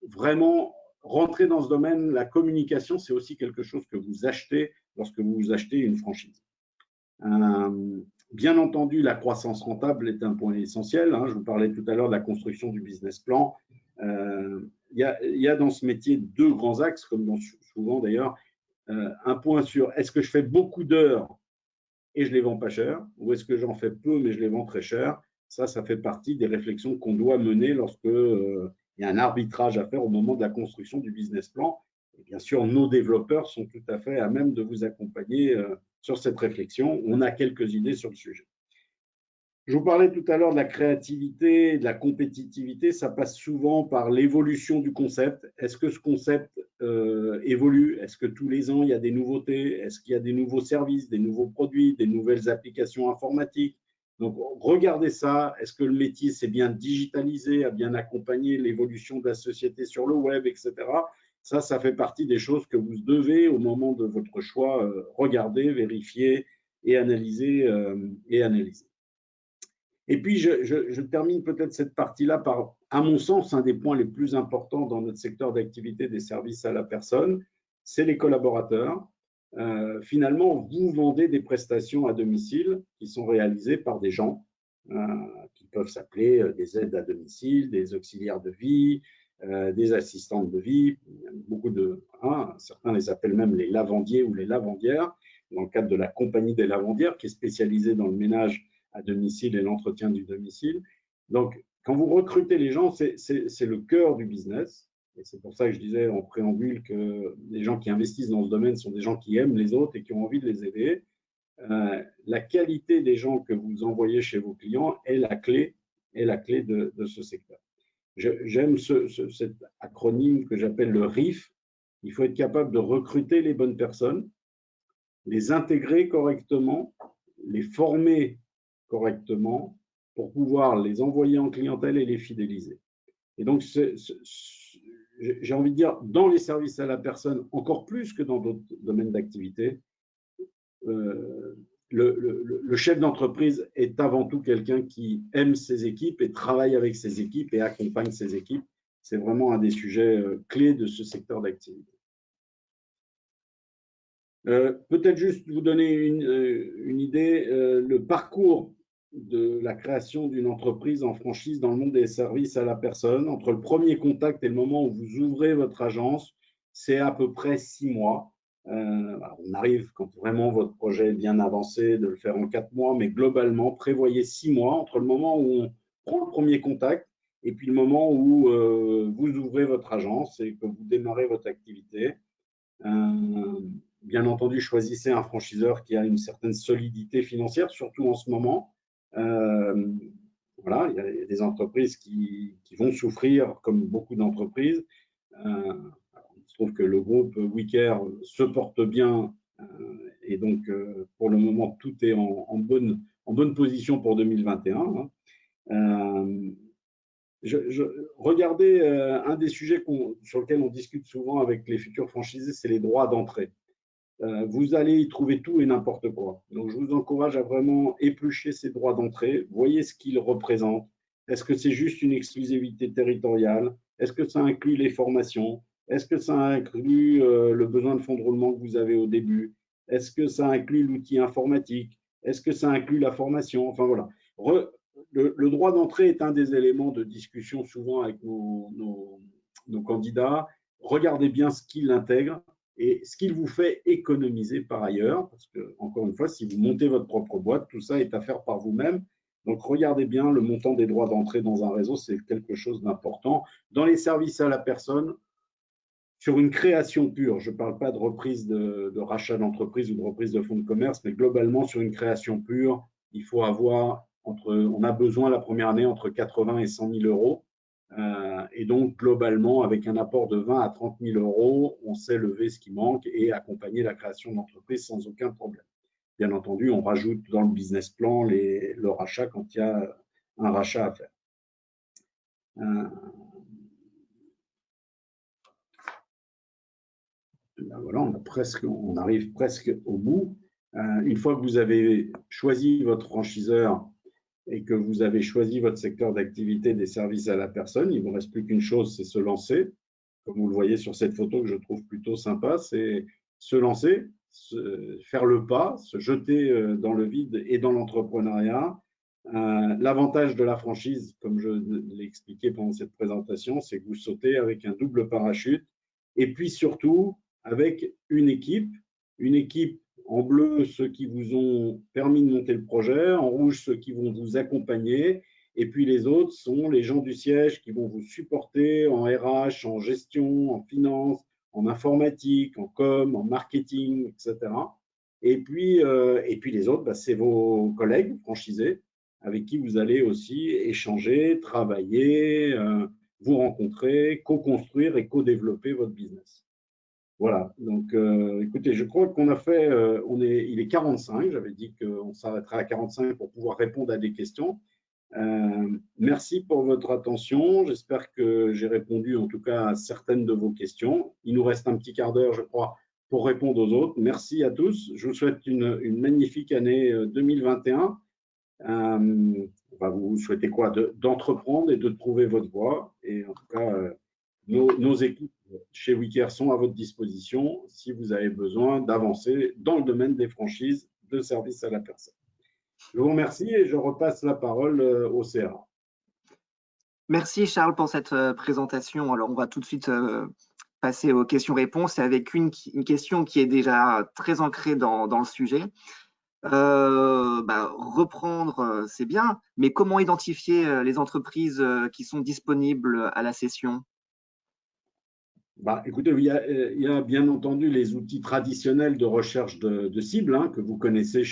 Vraiment, rentrer dans ce domaine, la communication, c'est aussi quelque chose que vous achetez lorsque vous achetez une franchise. Bien entendu, la croissance rentable est un point essentiel. Je vous parlais tout à l'heure de la construction du business plan. Il y a dans ce métier deux grands axes, comme souvent d'ailleurs. Un point sur est-ce que je fais beaucoup d'heures et je les vends pas cher, ou est-ce que j'en fais peu mais je les vends très cher. Ça fait partie des réflexions qu'on doit mener lorsque il y a un arbitrage à faire au moment de la construction du business plan. Et bien sûr, nos développeurs sont tout à fait à même de vous accompagner sur cette réflexion. On a quelques idées sur le sujet. Je vous parlais tout à l'heure de la créativité, de la compétitivité. Ça passe souvent par l'évolution du concept. Est-ce que ce concept évolue? Est-ce que tous les ans, il y a des nouveautés? Est-ce qu'il y a des nouveaux services, des nouveaux produits, des nouvelles applications informatiques? Donc, regardez ça. Est-ce que le métier s'est bien digitalisé, a bien accompagné l'évolution de la société sur le web, etc. Ça fait partie des choses que vous devez, au moment de votre choix, regarder, vérifier et analyser. Et puis, je termine peut-être cette partie-là par, à mon sens, un des points les plus importants dans notre secteur d'activité des services à la personne, c'est les collaborateurs. Finalement, vous vendez des prestations à domicile qui sont réalisées par des gens qui peuvent s'appeler des aides à domicile, des auxiliaires de vie, des assistantes de vie. Certains les appellent même les lavandiers ou les lavandières, dans le cadre de la compagnie des lavandières qui est spécialisée dans le ménage à domicile et l'entretien du domicile. Donc, quand vous recrutez les gens, c'est le cœur du business. Et c'est pour ça que je disais en préambule que les gens qui investissent dans ce domaine sont des gens qui aiment les autres et qui ont envie de les aider. La qualité des gens que vous envoyez chez vos clients est la clé de ce secteur. J'aime cet acronyme que j'appelle le RIF. Il faut être capable de recruter les bonnes personnes, les intégrer correctement, les former correctement pour pouvoir les envoyer en clientèle et les fidéliser. Et donc, j'ai envie de dire, dans les services à la personne, encore plus que dans d'autres domaines d'activité, le chef d'entreprise est avant tout quelqu'un qui aime ses équipes et travaille avec ses équipes et accompagne ses équipes. C'est vraiment un des sujets clés de ce secteur d'activité. Peut-être juste vous donner une idée, le parcours de la création d'une entreprise en franchise dans le monde des services à la personne, entre le premier contact et le moment où vous ouvrez votre agence, c'est à peu près 6 mois. On arrive, quand vraiment votre projet est bien avancé, de le faire en 4 mois, mais globalement, prévoyez 6 mois entre le moment où on prend le premier contact et puis le moment où vous ouvrez votre agence et que vous démarrez votre activité. Bien entendu, choisissez un franchiseur qui a une certaine solidité financière, surtout en ce moment. Voilà, il y a des entreprises qui vont souffrir, comme beaucoup d'entreprises. Il se trouve que le groupe WeCare se porte bien et donc, pour le moment, tout est en bonne position pour 2021. Regardez, un des sujets sur lequel on discute souvent avec les futurs franchisés, c'est les droits d'entrée. Vous allez y trouver tout et n'importe quoi. Donc, je vous encourage à vraiment éplucher ces droits d'entrée. Voyez ce qu'ils représentent. Est-ce que c'est juste une exclusivité territoriale? Est-ce que ça inclut les formations? Est-ce que ça inclut le besoin de fonds de roulement que vous avez au début? Est-ce que ça inclut l'outil informatique? Est-ce que ça inclut la formation? Enfin, voilà. Le droit d'entrée est un des éléments de discussion souvent avec nos candidats. Regardez bien ce qu'il intègre et ce qu'il vous fait économiser par ailleurs, parce que, encore une fois, si vous montez votre propre boîte, tout ça est à faire par vous-même. Donc, regardez bien le montant des droits d'entrée dans un réseau, c'est quelque chose d'important. Dans les services à la personne, sur une création pure, je ne parle pas de reprise de rachat d'entreprise ou de reprise de fonds de commerce, mais globalement, sur une création pure, il faut avoir on a besoin la première année entre 80 et 100 000 euros. Et donc, globalement, avec un apport de 20 à 30 000 euros, on sait lever ce qui manque et accompagner la création d'entreprise sans aucun problème. Bien entendu, on rajoute dans le business plan le rachat quand il y a un rachat à faire. Ben voilà, on arrive presque au bout. Une fois que vous avez choisi votre franchiseur et que vous avez choisi votre secteur d'activité des services à la personne, il ne vous reste plus qu'une chose, c'est se lancer. Comme vous le voyez sur cette photo que je trouve plutôt sympa, c'est se lancer, faire le pas, se jeter dans le vide et dans l'entrepreneuriat. L'avantage de la franchise, comme je l'ai expliqué pendant cette présentation, c'est que vous sautez avec un double parachute et puis surtout avec une équipe en bleu ceux qui vous ont permis de monter le projet, en rouge ceux qui vont vous accompagner, et puis les autres sont les gens du siège qui vont vous supporter en RH, en gestion, en finance, en informatique, en com, en marketing, etc. Et puis les autres, bah, c'est vos collègues franchisés avec qui vous allez aussi échanger, travailler, vous rencontrer, co-construire et co-développer votre business. Voilà, donc écoutez, je crois qu'on a fait, il est 45, j'avais dit qu'on s'arrêterait à 45 pour pouvoir répondre à des questions. Merci pour votre attention, j'espère que j'ai répondu en tout cas à certaines de vos questions. Il nous reste un petit quart d'heure, je crois, pour répondre aux autres. Merci à tous, je vous souhaite une magnifique année 2021. Vous souhaitez quoi? D'entreprendre et de trouver votre voie. Et en tout cas, nos équipes chez Wicaire sont à votre disposition si vous avez besoin d'avancer dans le domaine des franchises de service à la personne. Je vous remercie et je repasse la parole au CRA.
Merci Charles pour cette présentation. Alors on va tout de suite passer aux questions-réponses avec une question qui est déjà très ancrée dans le sujet. Reprendre, c'est bien, mais comment identifier les entreprises qui sont disponibles à la session?
Écoutez, il y a bien entendu les outils traditionnels de recherche de cibles hein, que vous connaissez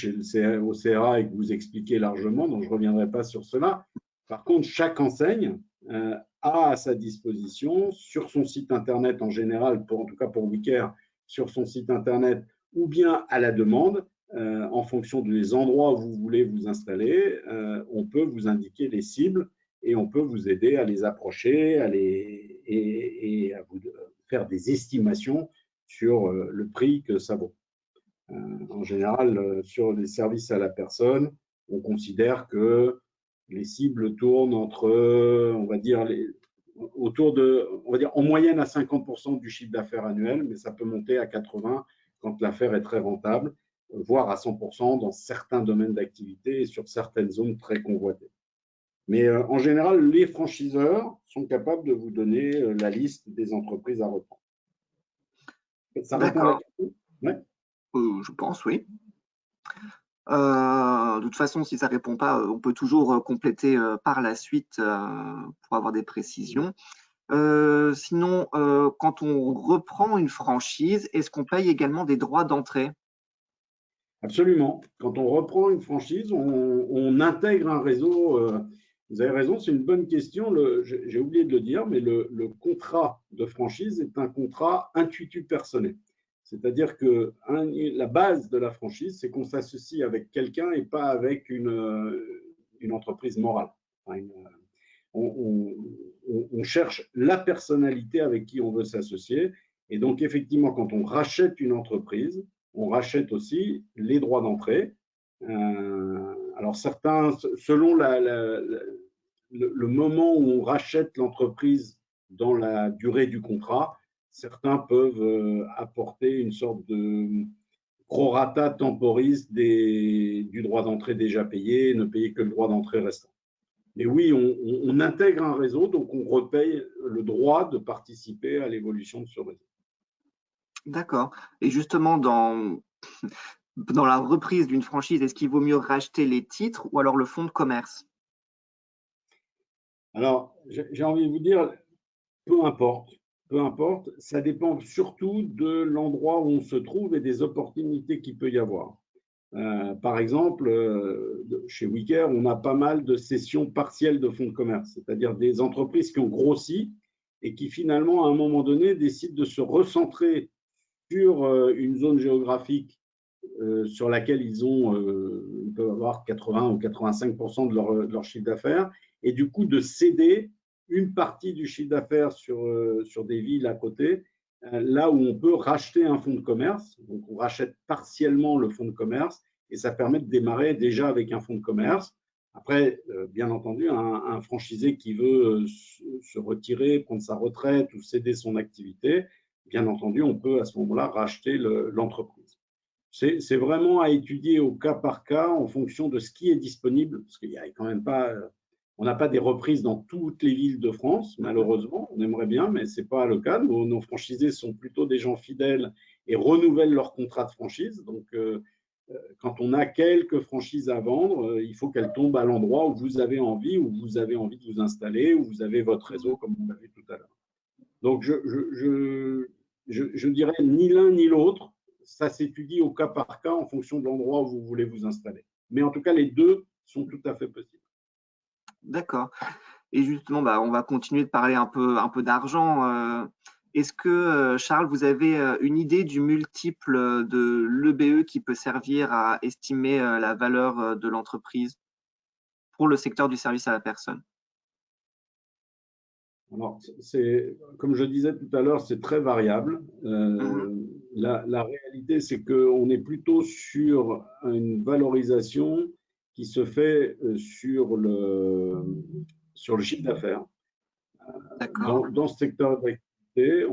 au CRA et que vous expliquez largement, donc je ne reviendrai pas sur cela. Par contre, chaque enseigne a à sa disposition sur son site internet en général, en tout cas pour Wicaire, sur son site internet ou bien à la demande, en fonction des endroits où vous voulez vous installer, on peut vous indiquer les cibles et on peut vous aider à les approcher et à vous faire des estimations sur le prix que ça vaut. En général, sur les services à la personne, on considère que les cibles tournent entre, on va dire, en moyenne à 50% du chiffre d'affaires annuel, mais ça peut monter à 80% quand l'affaire est très rentable, voire à 100% dans certains domaines d'activité et sur certaines zones très convoitées. Mais en général, les franchiseurs sont capables de vous donner la liste des entreprises à reprendre. Ça répond à la question? Ouais.
Je pense, oui. De toute façon, si ça ne répond pas, on peut toujours compléter par la suite pour avoir des précisions. Sinon, quand on reprend une franchise, est-ce qu'on paye également des droits d'entrée?
Absolument. Quand on reprend une franchise, on intègre un réseau. Vous avez raison, c'est une bonne question. J'ai oublié de le dire, mais le contrat de franchise est un contrat intuitu personné. C'est-à-dire que la base de la franchise, c'est qu'on s'associe avec quelqu'un et pas avec une entreprise morale. On cherche la personnalité avec qui on veut s'associer. Et donc, effectivement, quand on rachète une entreprise, on rachète aussi les droits d'entrée. Alors, certains, selon le moment où on rachète l'entreprise dans la durée du contrat, certains peuvent apporter une sorte de prorata temporis du droit d'entrée déjà payé, ne payer que le droit d'entrée restant. Mais oui, on intègre un réseau, donc on repaye le droit de participer à l'évolution de ce réseau.
D'accord. Et justement, dans la reprise d'une franchise, est-ce qu'il vaut mieux racheter les titres ou alors le fonds de commerce?
Alors, j'ai envie de vous dire, peu importe. Peu importe, ça dépend surtout de l'endroit où on se trouve et des opportunités qu'il peut y avoir. Par exemple, chez Wicaire, on a pas mal de cessions partielles de fonds de commerce, c'est-à-dire des entreprises qui ont grossi et qui finalement, à un moment donné, décident de se recentrer sur une zone géographique sur laquelle ils peuvent avoir 80 ou 85% de leur chiffre d'affaires, et du coup de céder une partie du chiffre d'affaires sur des villes à côté là où on peut racheter un fonds de commerce. Donc, on rachète partiellement le fonds de commerce et ça permet de démarrer déjà avec un fonds de commerce. Après, bien entendu, un franchisé qui veut se retirer, prendre sa retraite ou céder son activité, bien entendu, on peut à ce moment-là racheter l'entreprise. C'est vraiment à étudier au cas par cas en fonction de ce qui est disponible, parce qu'il n'y a quand même pas, on n'a pas des reprises dans toutes les villes de France, malheureusement. On aimerait bien, mais ce n'est pas le cas. Nos franchisés sont plutôt des gens fidèles et renouvellent leur contrat de franchise. Donc, quand on a quelques franchises à vendre, il faut qu'elles tombent à l'endroit où vous avez envie de vous installer, où vous avez votre réseau, comme on l'a vu tout à l'heure. Donc, je dirais ni l'un ni l'autre. Ça s'étudie au cas par cas en fonction de l'endroit où vous voulez vous installer. Mais en tout cas, les deux sont tout à fait possibles.
D'accord. Et justement, on va continuer de parler un peu d'argent. Est-ce que, Charles, vous avez une idée du multiple de l'EBE qui peut servir à estimer la valeur de l'entreprise pour le secteur du service à la personne?
Alors, comme je disais tout à l'heure, c'est très variable. La réalité, c'est qu'on est plutôt sur une valorisation qui se fait sur le chiffre d'affaires. Dans ce secteur d'activité,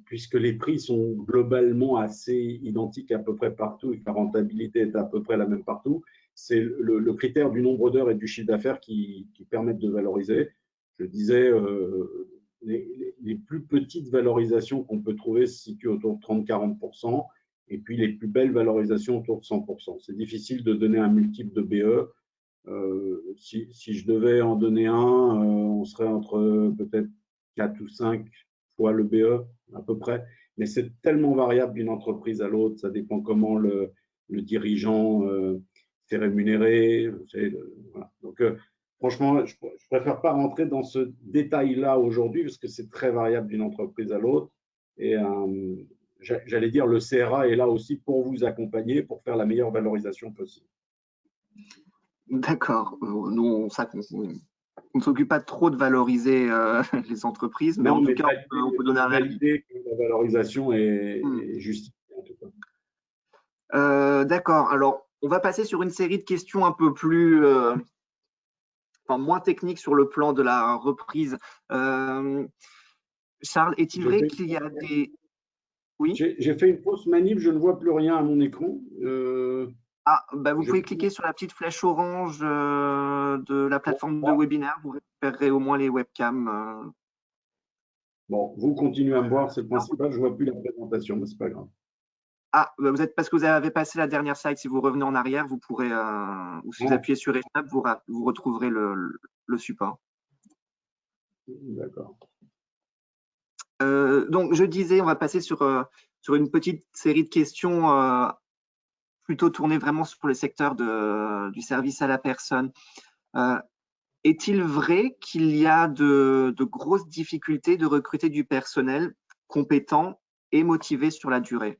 puisque les prix sont globalement assez identiques à peu près partout et que la rentabilité est à peu près la même partout, c'est le critère du nombre d'heures et du chiffre d'affaires qui permettent de valoriser. Je disais, les plus petites valorisations qu'on peut trouver se situent autour de 30-40%, et puis les plus belles valorisations autour de 100%. C'est difficile de donner un multiple de BE. Si je devais en donner un, on serait entre peut-être 4 ou 5 fois le BE, à peu près. Mais c'est tellement variable d'une entreprise à l'autre. Ça dépend comment le dirigeant s'est rémunéré. Voilà. Donc, franchement, je ne préfère pas rentrer dans ce détail-là aujourd'hui parce que c'est très variable d'une entreprise à l'autre. Et j'allais dire, le CRA est là aussi pour vous accompagner, pour faire la meilleure valorisation possible.
D'accord. Nous, on ne s'occupe pas trop de valoriser les entreprises, mais en tout cas, on peut donner un avis.
La valorisation est justifiée, en tout
cas. D'accord. Alors, on va passer sur une série de questions un peu plus, moins techniques sur le plan de la reprise. Charles, est-il vrai qu'il y a des…
Oui. J'ai fait une fausse manip, je ne vois plus rien à mon écran.
Vous pouvez cliquer sur la petite flèche orange de la plateforme de webinaire, vous récupérerez au moins les webcams.
Bon, vous continuez à me voir, c'est le principal, je ne vois plus la présentation, mais ce n'est pas grave.
Parce que vous avez passé la dernière slide, si vous revenez en arrière, vous pourrez, ou si vous appuyez sur Esnap, vous retrouverez le support.
D'accord.
Donc, je disais, on va passer sur une petite série de questions plutôt tournées vraiment sur le secteur du service à la personne. Est-il vrai qu'il y a de grosses difficultés de recruter du personnel compétent et motivé sur la durée?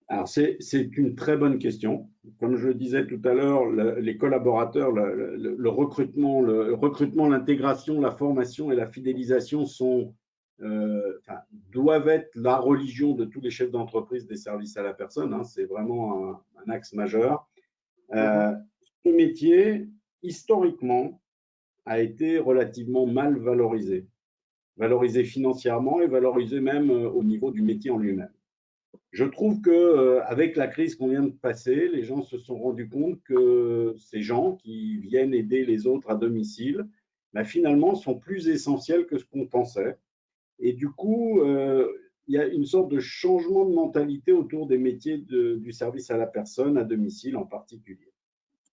Alors, c'est une très bonne question. Comme je le disais tout à l'heure, les collaborateurs, le recrutement, l'intégration, la formation et la fidélisation doivent être la religion de tous les chefs d'entreprise des services à la personne. Hein. C'est vraiment un axe majeur. Ce métier, historiquement, a été relativement mal valorisé financièrement et valorisé même au niveau du métier en lui-même. Je trouve qu'avec la crise qu'on vient de passer, les gens se sont rendus compte que ces gens qui viennent aider les autres à domicile, finalement, sont plus essentiels que ce qu'on pensait. Et du coup, il y a une sorte de changement de mentalité autour des métiers du service à la personne, à domicile en particulier.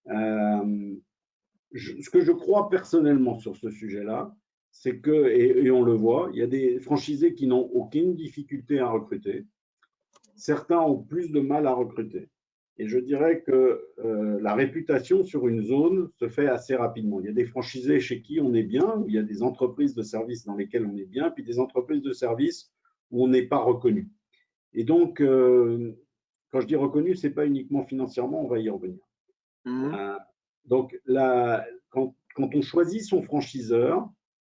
Ce que je crois personnellement sur ce sujet-là, c'est que, et on le voit, il y a des franchisés qui n'ont aucune difficulté à recruter. Certains ont plus de mal à recruter. Et je dirais que la réputation sur une zone se fait assez rapidement. Il y a des franchisés chez qui on est bien, il y a des entreprises de services dans lesquelles on est bien, puis des entreprises de services où on n'est pas reconnu. Et donc, quand je dis reconnu, ce n'est pas uniquement financièrement, on va y revenir. Donc, quand on choisit son franchiseur,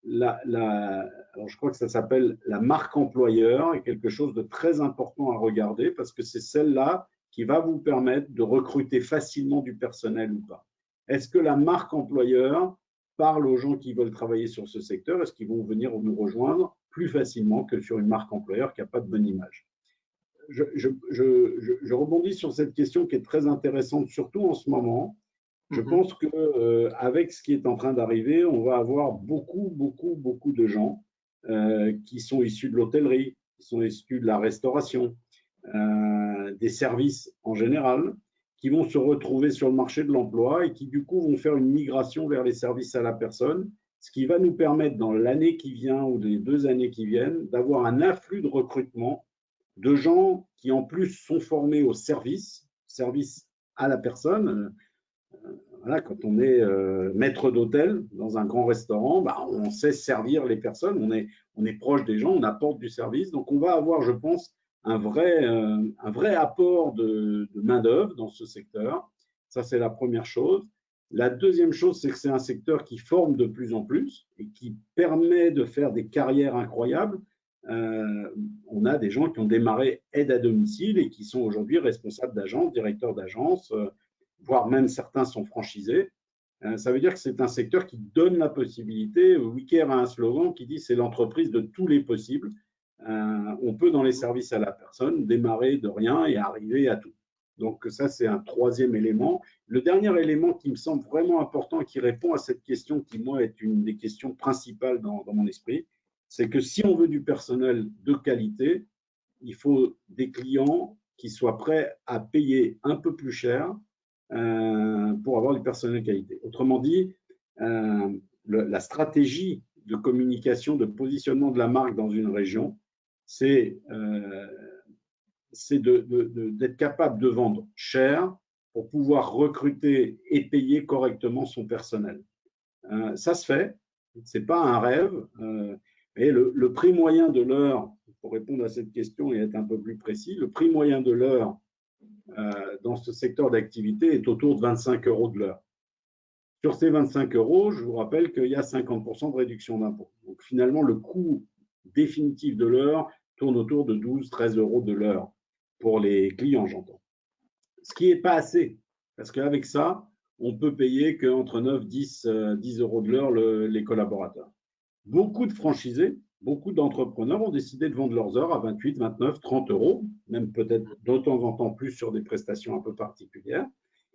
alors je crois que ça s'appelle la marque employeur, est quelque chose de très important à regarder parce que c'est celle-là qui va vous permettre de recruter facilement du personnel ou pas. Est-ce que la marque employeur parle aux gens qui veulent travailler sur ce secteur? Est-ce qu'ils vont venir nous rejoindre plus facilement que sur une marque employeur qui n'a pas de bonne image? Je rebondis sur cette question qui est très intéressante, surtout en ce moment. Je pense qu'avec ce qui est en train d'arriver, on va avoir beaucoup de gens qui sont issus de l'hôtellerie, qui sont issus de la restauration, des services en général, qui vont se retrouver sur le marché de l'emploi et qui du coup vont faire une migration vers les services à la personne, ce qui va nous permettre dans l'année qui vient ou les 2 années qui viennent d'avoir un afflux de recrutement de gens qui en plus sont formés au service à la personne. Voilà, quand on est maître d'hôtel dans un grand restaurant, bah, on sait servir les personnes, on est proche des gens, on apporte du service. Donc, on va avoir, je pense, un vrai apport de main-d'œuvre dans ce secteur. Ça, c'est la première chose. La deuxième chose, c'est que c'est un secteur qui forme de plus en plus et qui permet de faire des carrières incroyables. On a des gens qui ont démarré aide à domicile et qui sont aujourd'hui responsables d'agence, directeurs d'agence, voire même certains sont franchisés. Ça veut dire que c'est un secteur qui donne la possibilité. Wicker a un slogan qui dit c'est l'entreprise de tous les possibles. On peut dans les services à la personne démarrer de rien et arriver à tout. Donc ça, c'est un troisième élément. Le dernier élément qui me semble vraiment important et qui répond à cette question qui, moi, est une des questions principales dans mon esprit, c'est que si on veut du personnel de qualité, il faut des clients qui soient prêts à payer un peu plus cher pour avoir du personnel de qualité. Autrement dit, la stratégie de communication, de positionnement de la marque dans une région, c'est d'être capable de vendre cher pour pouvoir recruter et payer correctement son personnel. Ça se fait, ce n'est pas un rêve, mais le prix moyen de l'heure, pour répondre à cette question et être un peu plus précis, le prix moyen de l'heure dans ce secteur d'activité est autour de 25 € de l'heure. Sur ces 25 €, je vous rappelle qu'il y a 50% de réduction d'impôt. Donc finalement, le coût définitif de l'heure tourne autour de 12-13 € de l'heure pour les clients, j'entends. Ce qui n'est pas assez, parce qu'avec ça, on peut payer qu'entre 9, 10 € de l'heure les collaborateurs. Beaucoup de franchisés, beaucoup d'entrepreneurs ont décidé de vendre leurs heures à 28, 29, 30 €, même peut-être de temps en temps plus sur des prestations un peu particulières.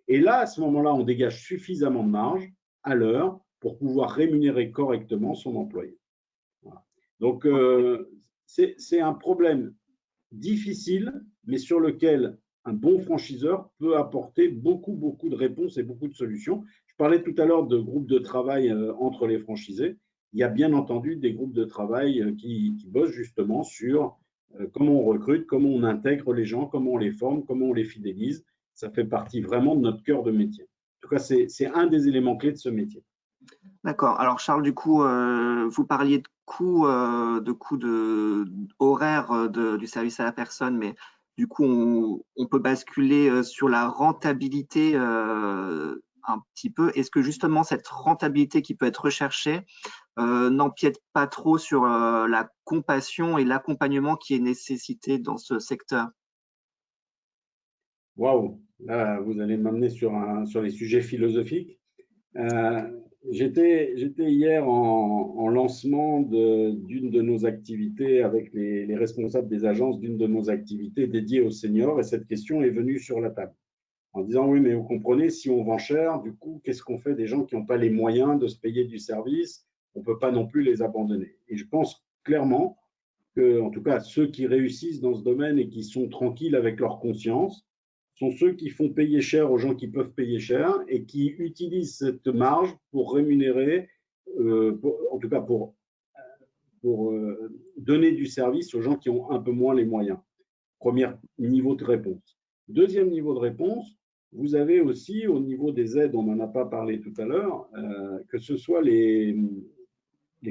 Et là, à ce moment-là, on dégage suffisamment de marge à l'heure pour pouvoir rémunérer correctement son employé. Voilà. Donc, c'est un problème difficile, mais sur lequel un bon franchiseur peut apporter beaucoup de réponses et beaucoup de solutions. Je parlais tout à l'heure de groupes de travail entre les franchisés. Il y a bien entendu des groupes de travail qui bossent justement sur comment on recrute, comment on intègre les gens, comment on les forme, comment on les fidélise. Ça fait partie vraiment de notre cœur de métier. En tout cas, c'est un des éléments clés de ce métier.
D'accord. Alors Charles, du coup, vous parliez de coûts horaires du service à la personne, mais du coup, on peut basculer sur la rentabilité un petit peu. Est-ce que justement cette rentabilité qui peut être recherchée n'empiète pas trop sur la compassion et l'accompagnement qui est nécessité dans ce secteur?
Waouh, là, vous allez m'amener sur les sujets philosophiques. J'étais hier en lancement d'une de nos activités avec les responsables des agences d'une de nos activités dédiées aux seniors et cette question est venue sur la table en disant oui, mais vous comprenez, si on vend cher, du coup, qu'est-ce qu'on fait des gens qui n'ont pas les moyens de se payer du service? On ne peut pas non plus les abandonner. Et je pense clairement que, en tout cas, ceux qui réussissent dans ce domaine et qui sont tranquilles avec leur conscience sont ceux qui font payer cher aux gens qui peuvent payer cher et qui utilisent cette marge pour rémunérer, en tout cas pour donner du service aux gens qui ont un peu moins les moyens. Premier niveau de réponse. Deuxième niveau de réponse, vous avez aussi au niveau des aides, on n'en a pas parlé tout à l'heure, que ce soit les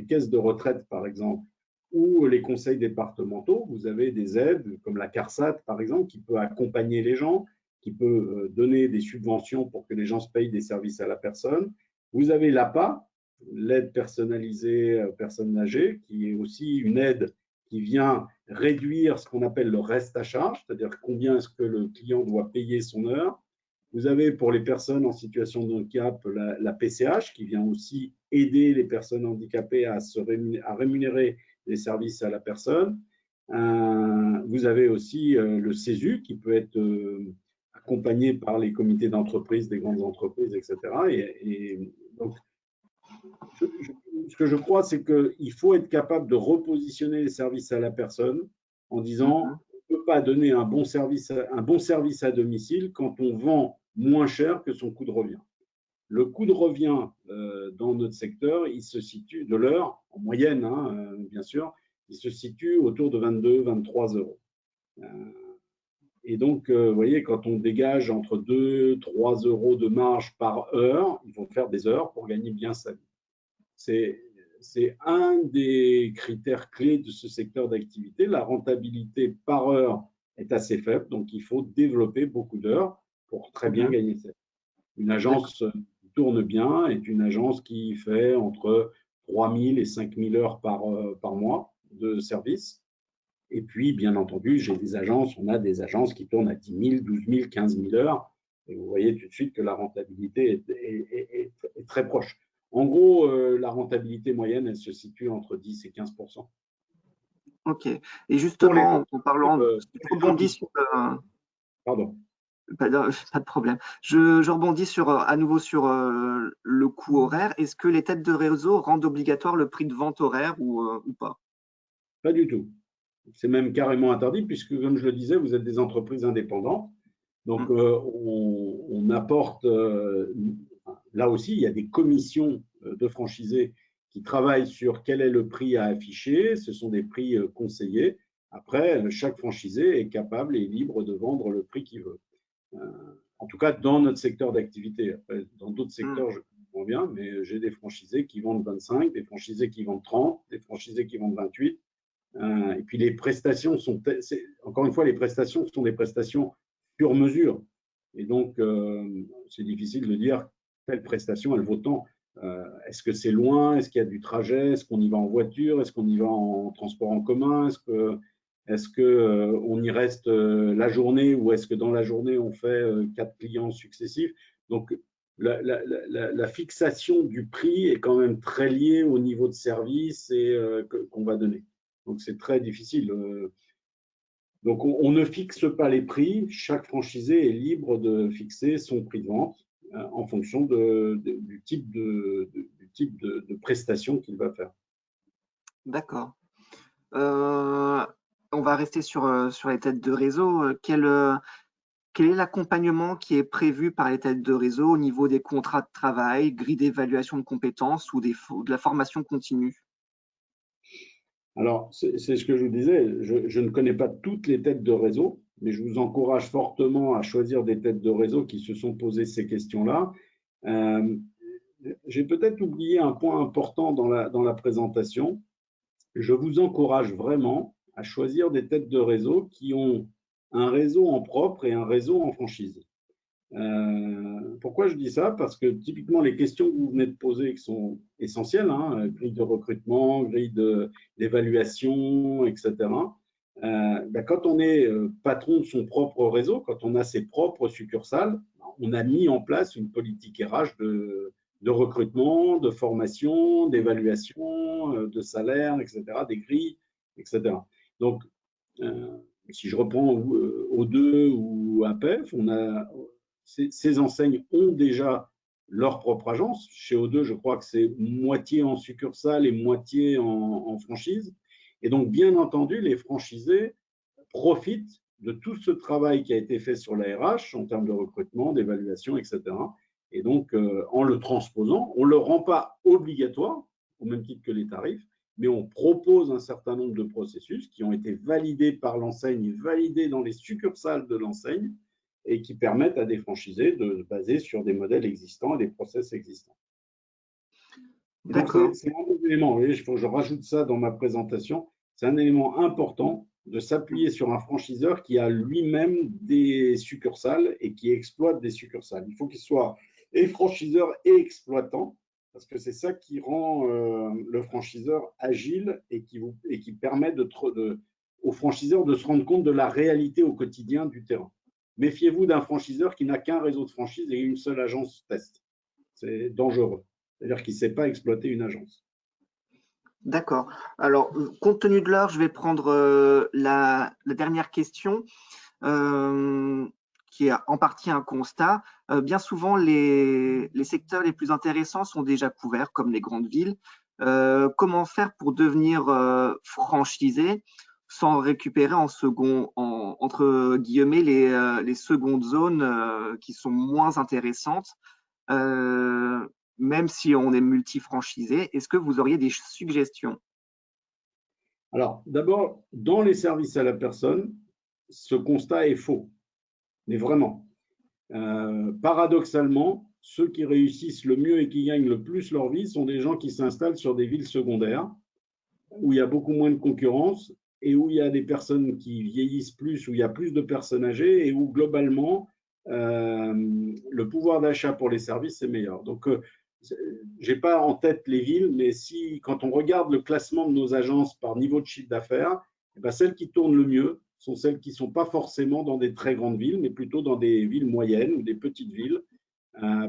caisses de retraite par exemple, ou les conseils départementaux, vous avez des aides comme la CARSAT par exemple, qui peut accompagner les gens, qui peut donner des subventions pour que les gens se payent des services à la personne. Vous avez l'APA, l'aide personnalisée personnes âgées, qui est aussi une aide qui vient réduire ce qu'on appelle le reste à charge, c'est-à-dire combien est-ce que le client doit payer son heure. Vous avez pour les personnes en situation de handicap la PCH qui vient aussi aider les personnes handicapées à rémunérer les services à la personne. Vous avez aussi le CESU qui peut être accompagné par les comités d'entreprise des grandes entreprises, etc. Et donc, ce que je crois, c'est qu'il faut être capable de repositionner les services à la personne en disant on ne peut pas donner un bon service à domicile quand on vend moins cher que son coût de revient. Le coût de revient dans notre secteur, il se situe de l'heure, en moyenne, hein, bien sûr, il se situe autour de 22, 23 euros. Et donc, vous voyez, quand on dégage entre 2, 3 euros de marge par heure, il faut faire des heures pour gagner bien sa vie. C'est un des critères clés de ce secteur d'activité. La rentabilité par heure est assez faible, donc il faut développer beaucoup d'heures pour très bien gagner sa vie. Une agence qui tourne bien est une agence qui fait entre 3 000 et 5 000 heures par mois de service. Et puis, bien entendu, on a des agences qui tournent à 10 000, 12 000, 15 000 heures. Et vous voyez tout de suite que la rentabilité est très proche. En gros, la rentabilité moyenne, elle se situe entre 10 et 15%.
Ok. Et justement, en parlant, je rebondis sur
Pardon.
Pas de problème. Je rebondis à nouveau sur le coût horaire. Est-ce que les têtes de réseau rendent obligatoire le prix de vente horaire ou pas?
Pas du tout. C'est même carrément interdit puisque, comme je le disais, vous êtes des entreprises indépendantes. Donc, on apporte, là aussi, il y a des commissions de franchisés qui travaillent sur quel est le prix à afficher. Ce sont des prix conseillés. Après, chaque franchisé est capable et libre de vendre le prix qu'il veut. En tout cas, dans notre secteur d'activité. Dans d'autres secteurs, je comprends bien, mais j'ai des franchisés qui vendent 25, des franchisés qui vendent 30, des franchisés qui vendent 28. Et puis les prestations encore une fois, les prestations sont des prestations sur mesure. Et donc, c'est difficile de dire telle prestation, elle vaut tant. Est-ce que c'est loin? Est-ce qu'il y a du trajet? Est-ce qu'on y va en voiture? Est-ce qu'on y va en transport en commun? Est-ce qu'on y reste la journée ou est-ce que dans la journée, on fait 4 clients successifs? Donc, la fixation du prix est quand même très liée au niveau de service qu'on va donner. Donc, c'est très difficile. Donc, on ne fixe pas les prix. Chaque franchisé est libre de fixer son prix de vente en fonction du type de prestation qu'il va faire.
D'accord. On va rester sur les têtes de réseau. Quel est l'accompagnement qui est prévu par les têtes de réseau au niveau des contrats de travail, grille d'évaluation de compétences ou de la formation continue?
Alors, c'est ce que je vous disais, je ne connais pas toutes les têtes de réseau, mais je vous encourage fortement à choisir des têtes de réseau qui se sont posées ces questions-là. J'ai peut-être oublié un point important dans la présentation. Je vous encourage vraiment à choisir des têtes de réseau qui ont un réseau en propre et un réseau en franchise. Pourquoi je dis ça? Parce que typiquement, les questions que vous venez de poser qui sont essentielles, hein, grille de recrutement, grille d'évaluation, etc. Quand on est patron de son propre réseau, quand on a ses propres succursales, on a mis en place une politique RH de recrutement, de formation, d'évaluation, de salaire, etc., des grilles, etc. Donc, si je reprends O2 ou APEF, ces enseignes ont déjà leur propre agence. Chez O2, je crois que c'est moitié en succursale et moitié en franchise. Et donc, bien entendu, les franchisés profitent de tout ce travail qui a été fait sur la RH en termes de recrutement, d'évaluation, etc. Et donc, en le transposant, on ne le rend pas obligatoire, au même titre que les tarifs, mais on propose un certain nombre de processus qui ont été validés par l'enseigne, validés dans les succursales de l'enseigne, et qui permettent à des franchisés de se baser sur des modèles existants et des process existants.
D'accord.
C'est un des éléments, vous voyez, il faut que je rajoute ça dans ma présentation, c'est un élément important de s'appuyer sur un franchiseur qui a lui-même des succursales et qui exploite des succursales. Il faut qu'il soit et franchiseur et exploitant parce que c'est ça qui rend le franchiseur agile et qui permet aux franchiseurs de se rendre compte de la réalité au quotidien du terrain. Méfiez-vous d'un franchiseur qui n'a qu'un réseau de franchise et une seule agence test. C'est dangereux. C'est-à-dire qu'il ne sait pas exploiter une agence.
D'accord. Alors, compte tenu de l'heure, je vais prendre la dernière question, qui est en partie un constat. Bien souvent, les secteurs les plus intéressants sont déjà couverts, comme les grandes villes. Comment faire pour devenir franchisé sans récupérer entre guillemets, les secondes zones qui sont moins intéressantes? Même si on est multi-franchisé, est-ce que vous auriez des suggestions?
Alors, d'abord, dans les services à la personne, ce constat est faux, mais vraiment. Paradoxalement, ceux qui réussissent le mieux et qui gagnent le plus leur vie sont des gens qui s'installent sur des villes secondaires, où il y a beaucoup moins de concurrence et où il y a des personnes qui vieillissent plus, où il y a plus de personnes âgées et où globalement, le pouvoir d'achat pour les services est meilleur. Donc, je n'ai pas en tête les villes, mais si, quand on regarde le classement de nos agences par niveau de chiffre d'affaires, eh ben, celles qui tournent le mieux sont celles qui ne sont pas forcément dans des très grandes villes, mais plutôt dans des villes moyennes ou des petites villes,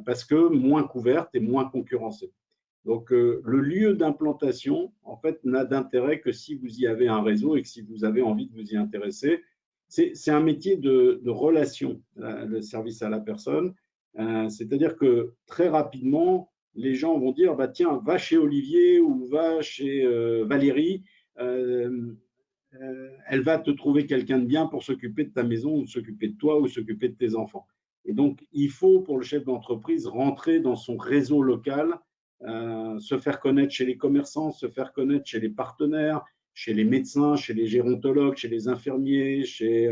parce que moins couvertes et moins concurrencées. Donc, le lieu d'implantation, en fait, n'a d'intérêt que si vous y avez un réseau et que si vous avez envie de vous y intéresser. C'est un métier de relation, le service à la personne. C'est-à-dire que très rapidement, les gens vont dire, bah, tiens, va chez Olivier ou va chez Valérie. Elle va te trouver quelqu'un de bien pour s'occuper de ta maison ou s'occuper de toi ou s'occuper de tes enfants. Et donc, il faut, pour le chef d'entreprise, rentrer dans son réseau local, se faire connaître chez les commerçants, se faire connaître chez les partenaires, chez les médecins, chez les gérontologues, chez les infirmiers, chez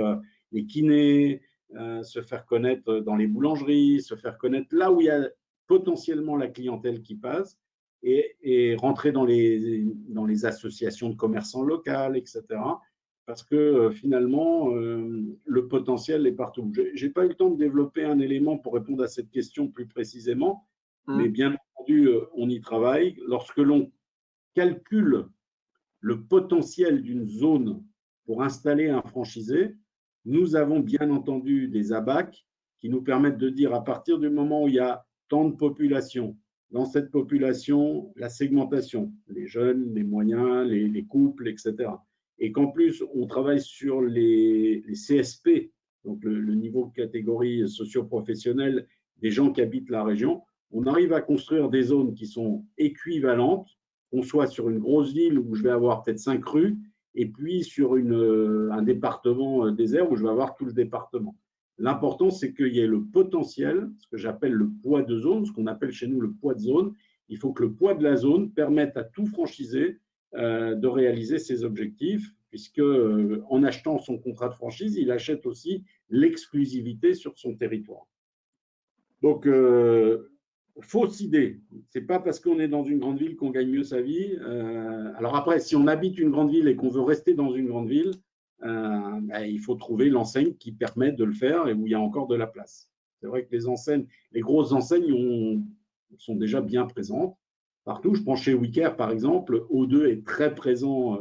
les kinés, se faire connaître dans les boulangeries, se faire connaître là où il y a potentiellement la clientèle qui passe et rentrer dans les associations de commerçants locales, etc. Parce que finalement, le potentiel est partout. Je n'ai pas eu le temps de développer un élément pour répondre à cette question plus précisément, mais bien entendu, on y travaille. Lorsque l'on calcule le potentiel d'une zone pour installer un franchisé, nous avons bien entendu des ABAC qui nous permettent de dire à partir du moment où il y a tant de population, dans cette population, la segmentation, les jeunes, les moyens, les couples, etc. Et qu'en plus, on travaille sur les CSP, donc le niveau de catégorie socio-professionnelle des gens qui habitent la région, on arrive à construire des zones qui sont équivalentes, qu'on soit sur une grosse ville où je vais avoir peut-être 5 rues, et puis sur un département désert où je vais avoir tout le département. L'important, c'est qu'il y ait le potentiel, ce que j'appelle le poids de zone, ce qu'on appelle chez nous le poids de zone. Il faut que le poids de la zone permette à tout franchisé de réaliser ses objectifs, puisque en achetant son contrat de franchise, il achète aussi l'exclusivité sur son territoire. Donc, fausse idée. C'est pas parce qu'on est dans une grande ville qu'on gagne mieux sa vie. Alors après, si on habite une grande ville et qu'on veut rester dans une grande ville, il faut trouver l'enseigne qui permet de le faire et où il y a encore de la place. C'est vrai que les grosses enseignes sont déjà bien présentes partout. Je prends chez Wicker, par exemple, O2 est très présent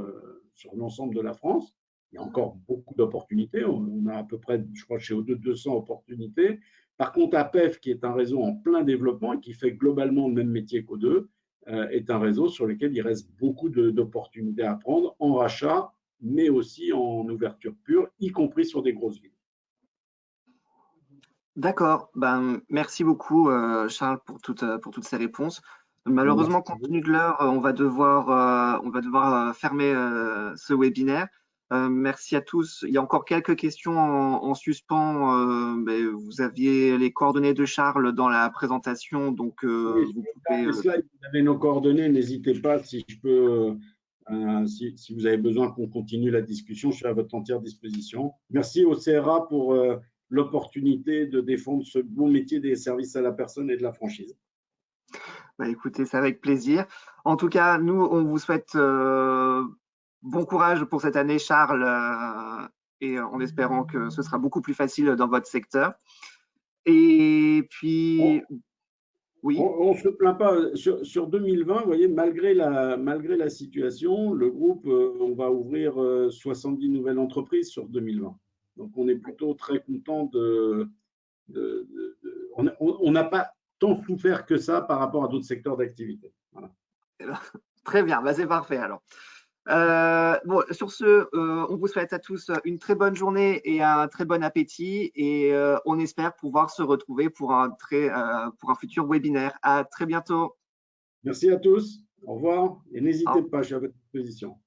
sur l'ensemble de la France. Il y a encore beaucoup d'opportunités. On a à peu près, je crois, chez O2, 200 opportunités. Par contre, APEF, qui est un réseau en plein développement et qui fait globalement le même métier qu'O2, est un réseau sur lequel il reste beaucoup d'opportunités à prendre en rachat, mais aussi en ouverture pure, y compris sur des grosses villes.
D'accord. Ben, merci beaucoup, Charles, pour toutes ces réponses. Malheureusement, compte tenu de l'heure, on va devoir fermer ce webinaire. Merci à tous. Il y a encore quelques questions en suspens. Vous aviez les coordonnées de Charles dans la présentation, donc
oui,
vous pouvez.
Vous avez nos coordonnées, n'hésitez pas si je peux. Si vous avez besoin qu'on continue la discussion, je suis à votre entière disposition. Merci au CRA pour l'opportunité de défendre ce beau métier des services à la personne et de la franchise.
Écoutez, c'est avec plaisir. En tout cas, nous, on vous souhaite bon courage pour cette année, Charles, et en espérant que ce sera beaucoup plus facile dans votre secteur. Et puis… Oui.
On ne se plaint pas. Sur 2020, vous voyez, malgré la situation, le groupe, on va ouvrir 70 nouvelles entreprises sur 2020. Donc, on est plutôt très content on n'a pas tant souffert que ça par rapport à d'autres secteurs d'activité. Voilà.
Très bien, bah, c'est parfait alors. Bon, sur ce, on vous souhaite à tous une très bonne journée et un très bon appétit et on espère pouvoir se retrouver pour un futur webinaire. À très bientôt.
Merci à tous. Au revoir et n'hésitez pas, je suis à votre disposition.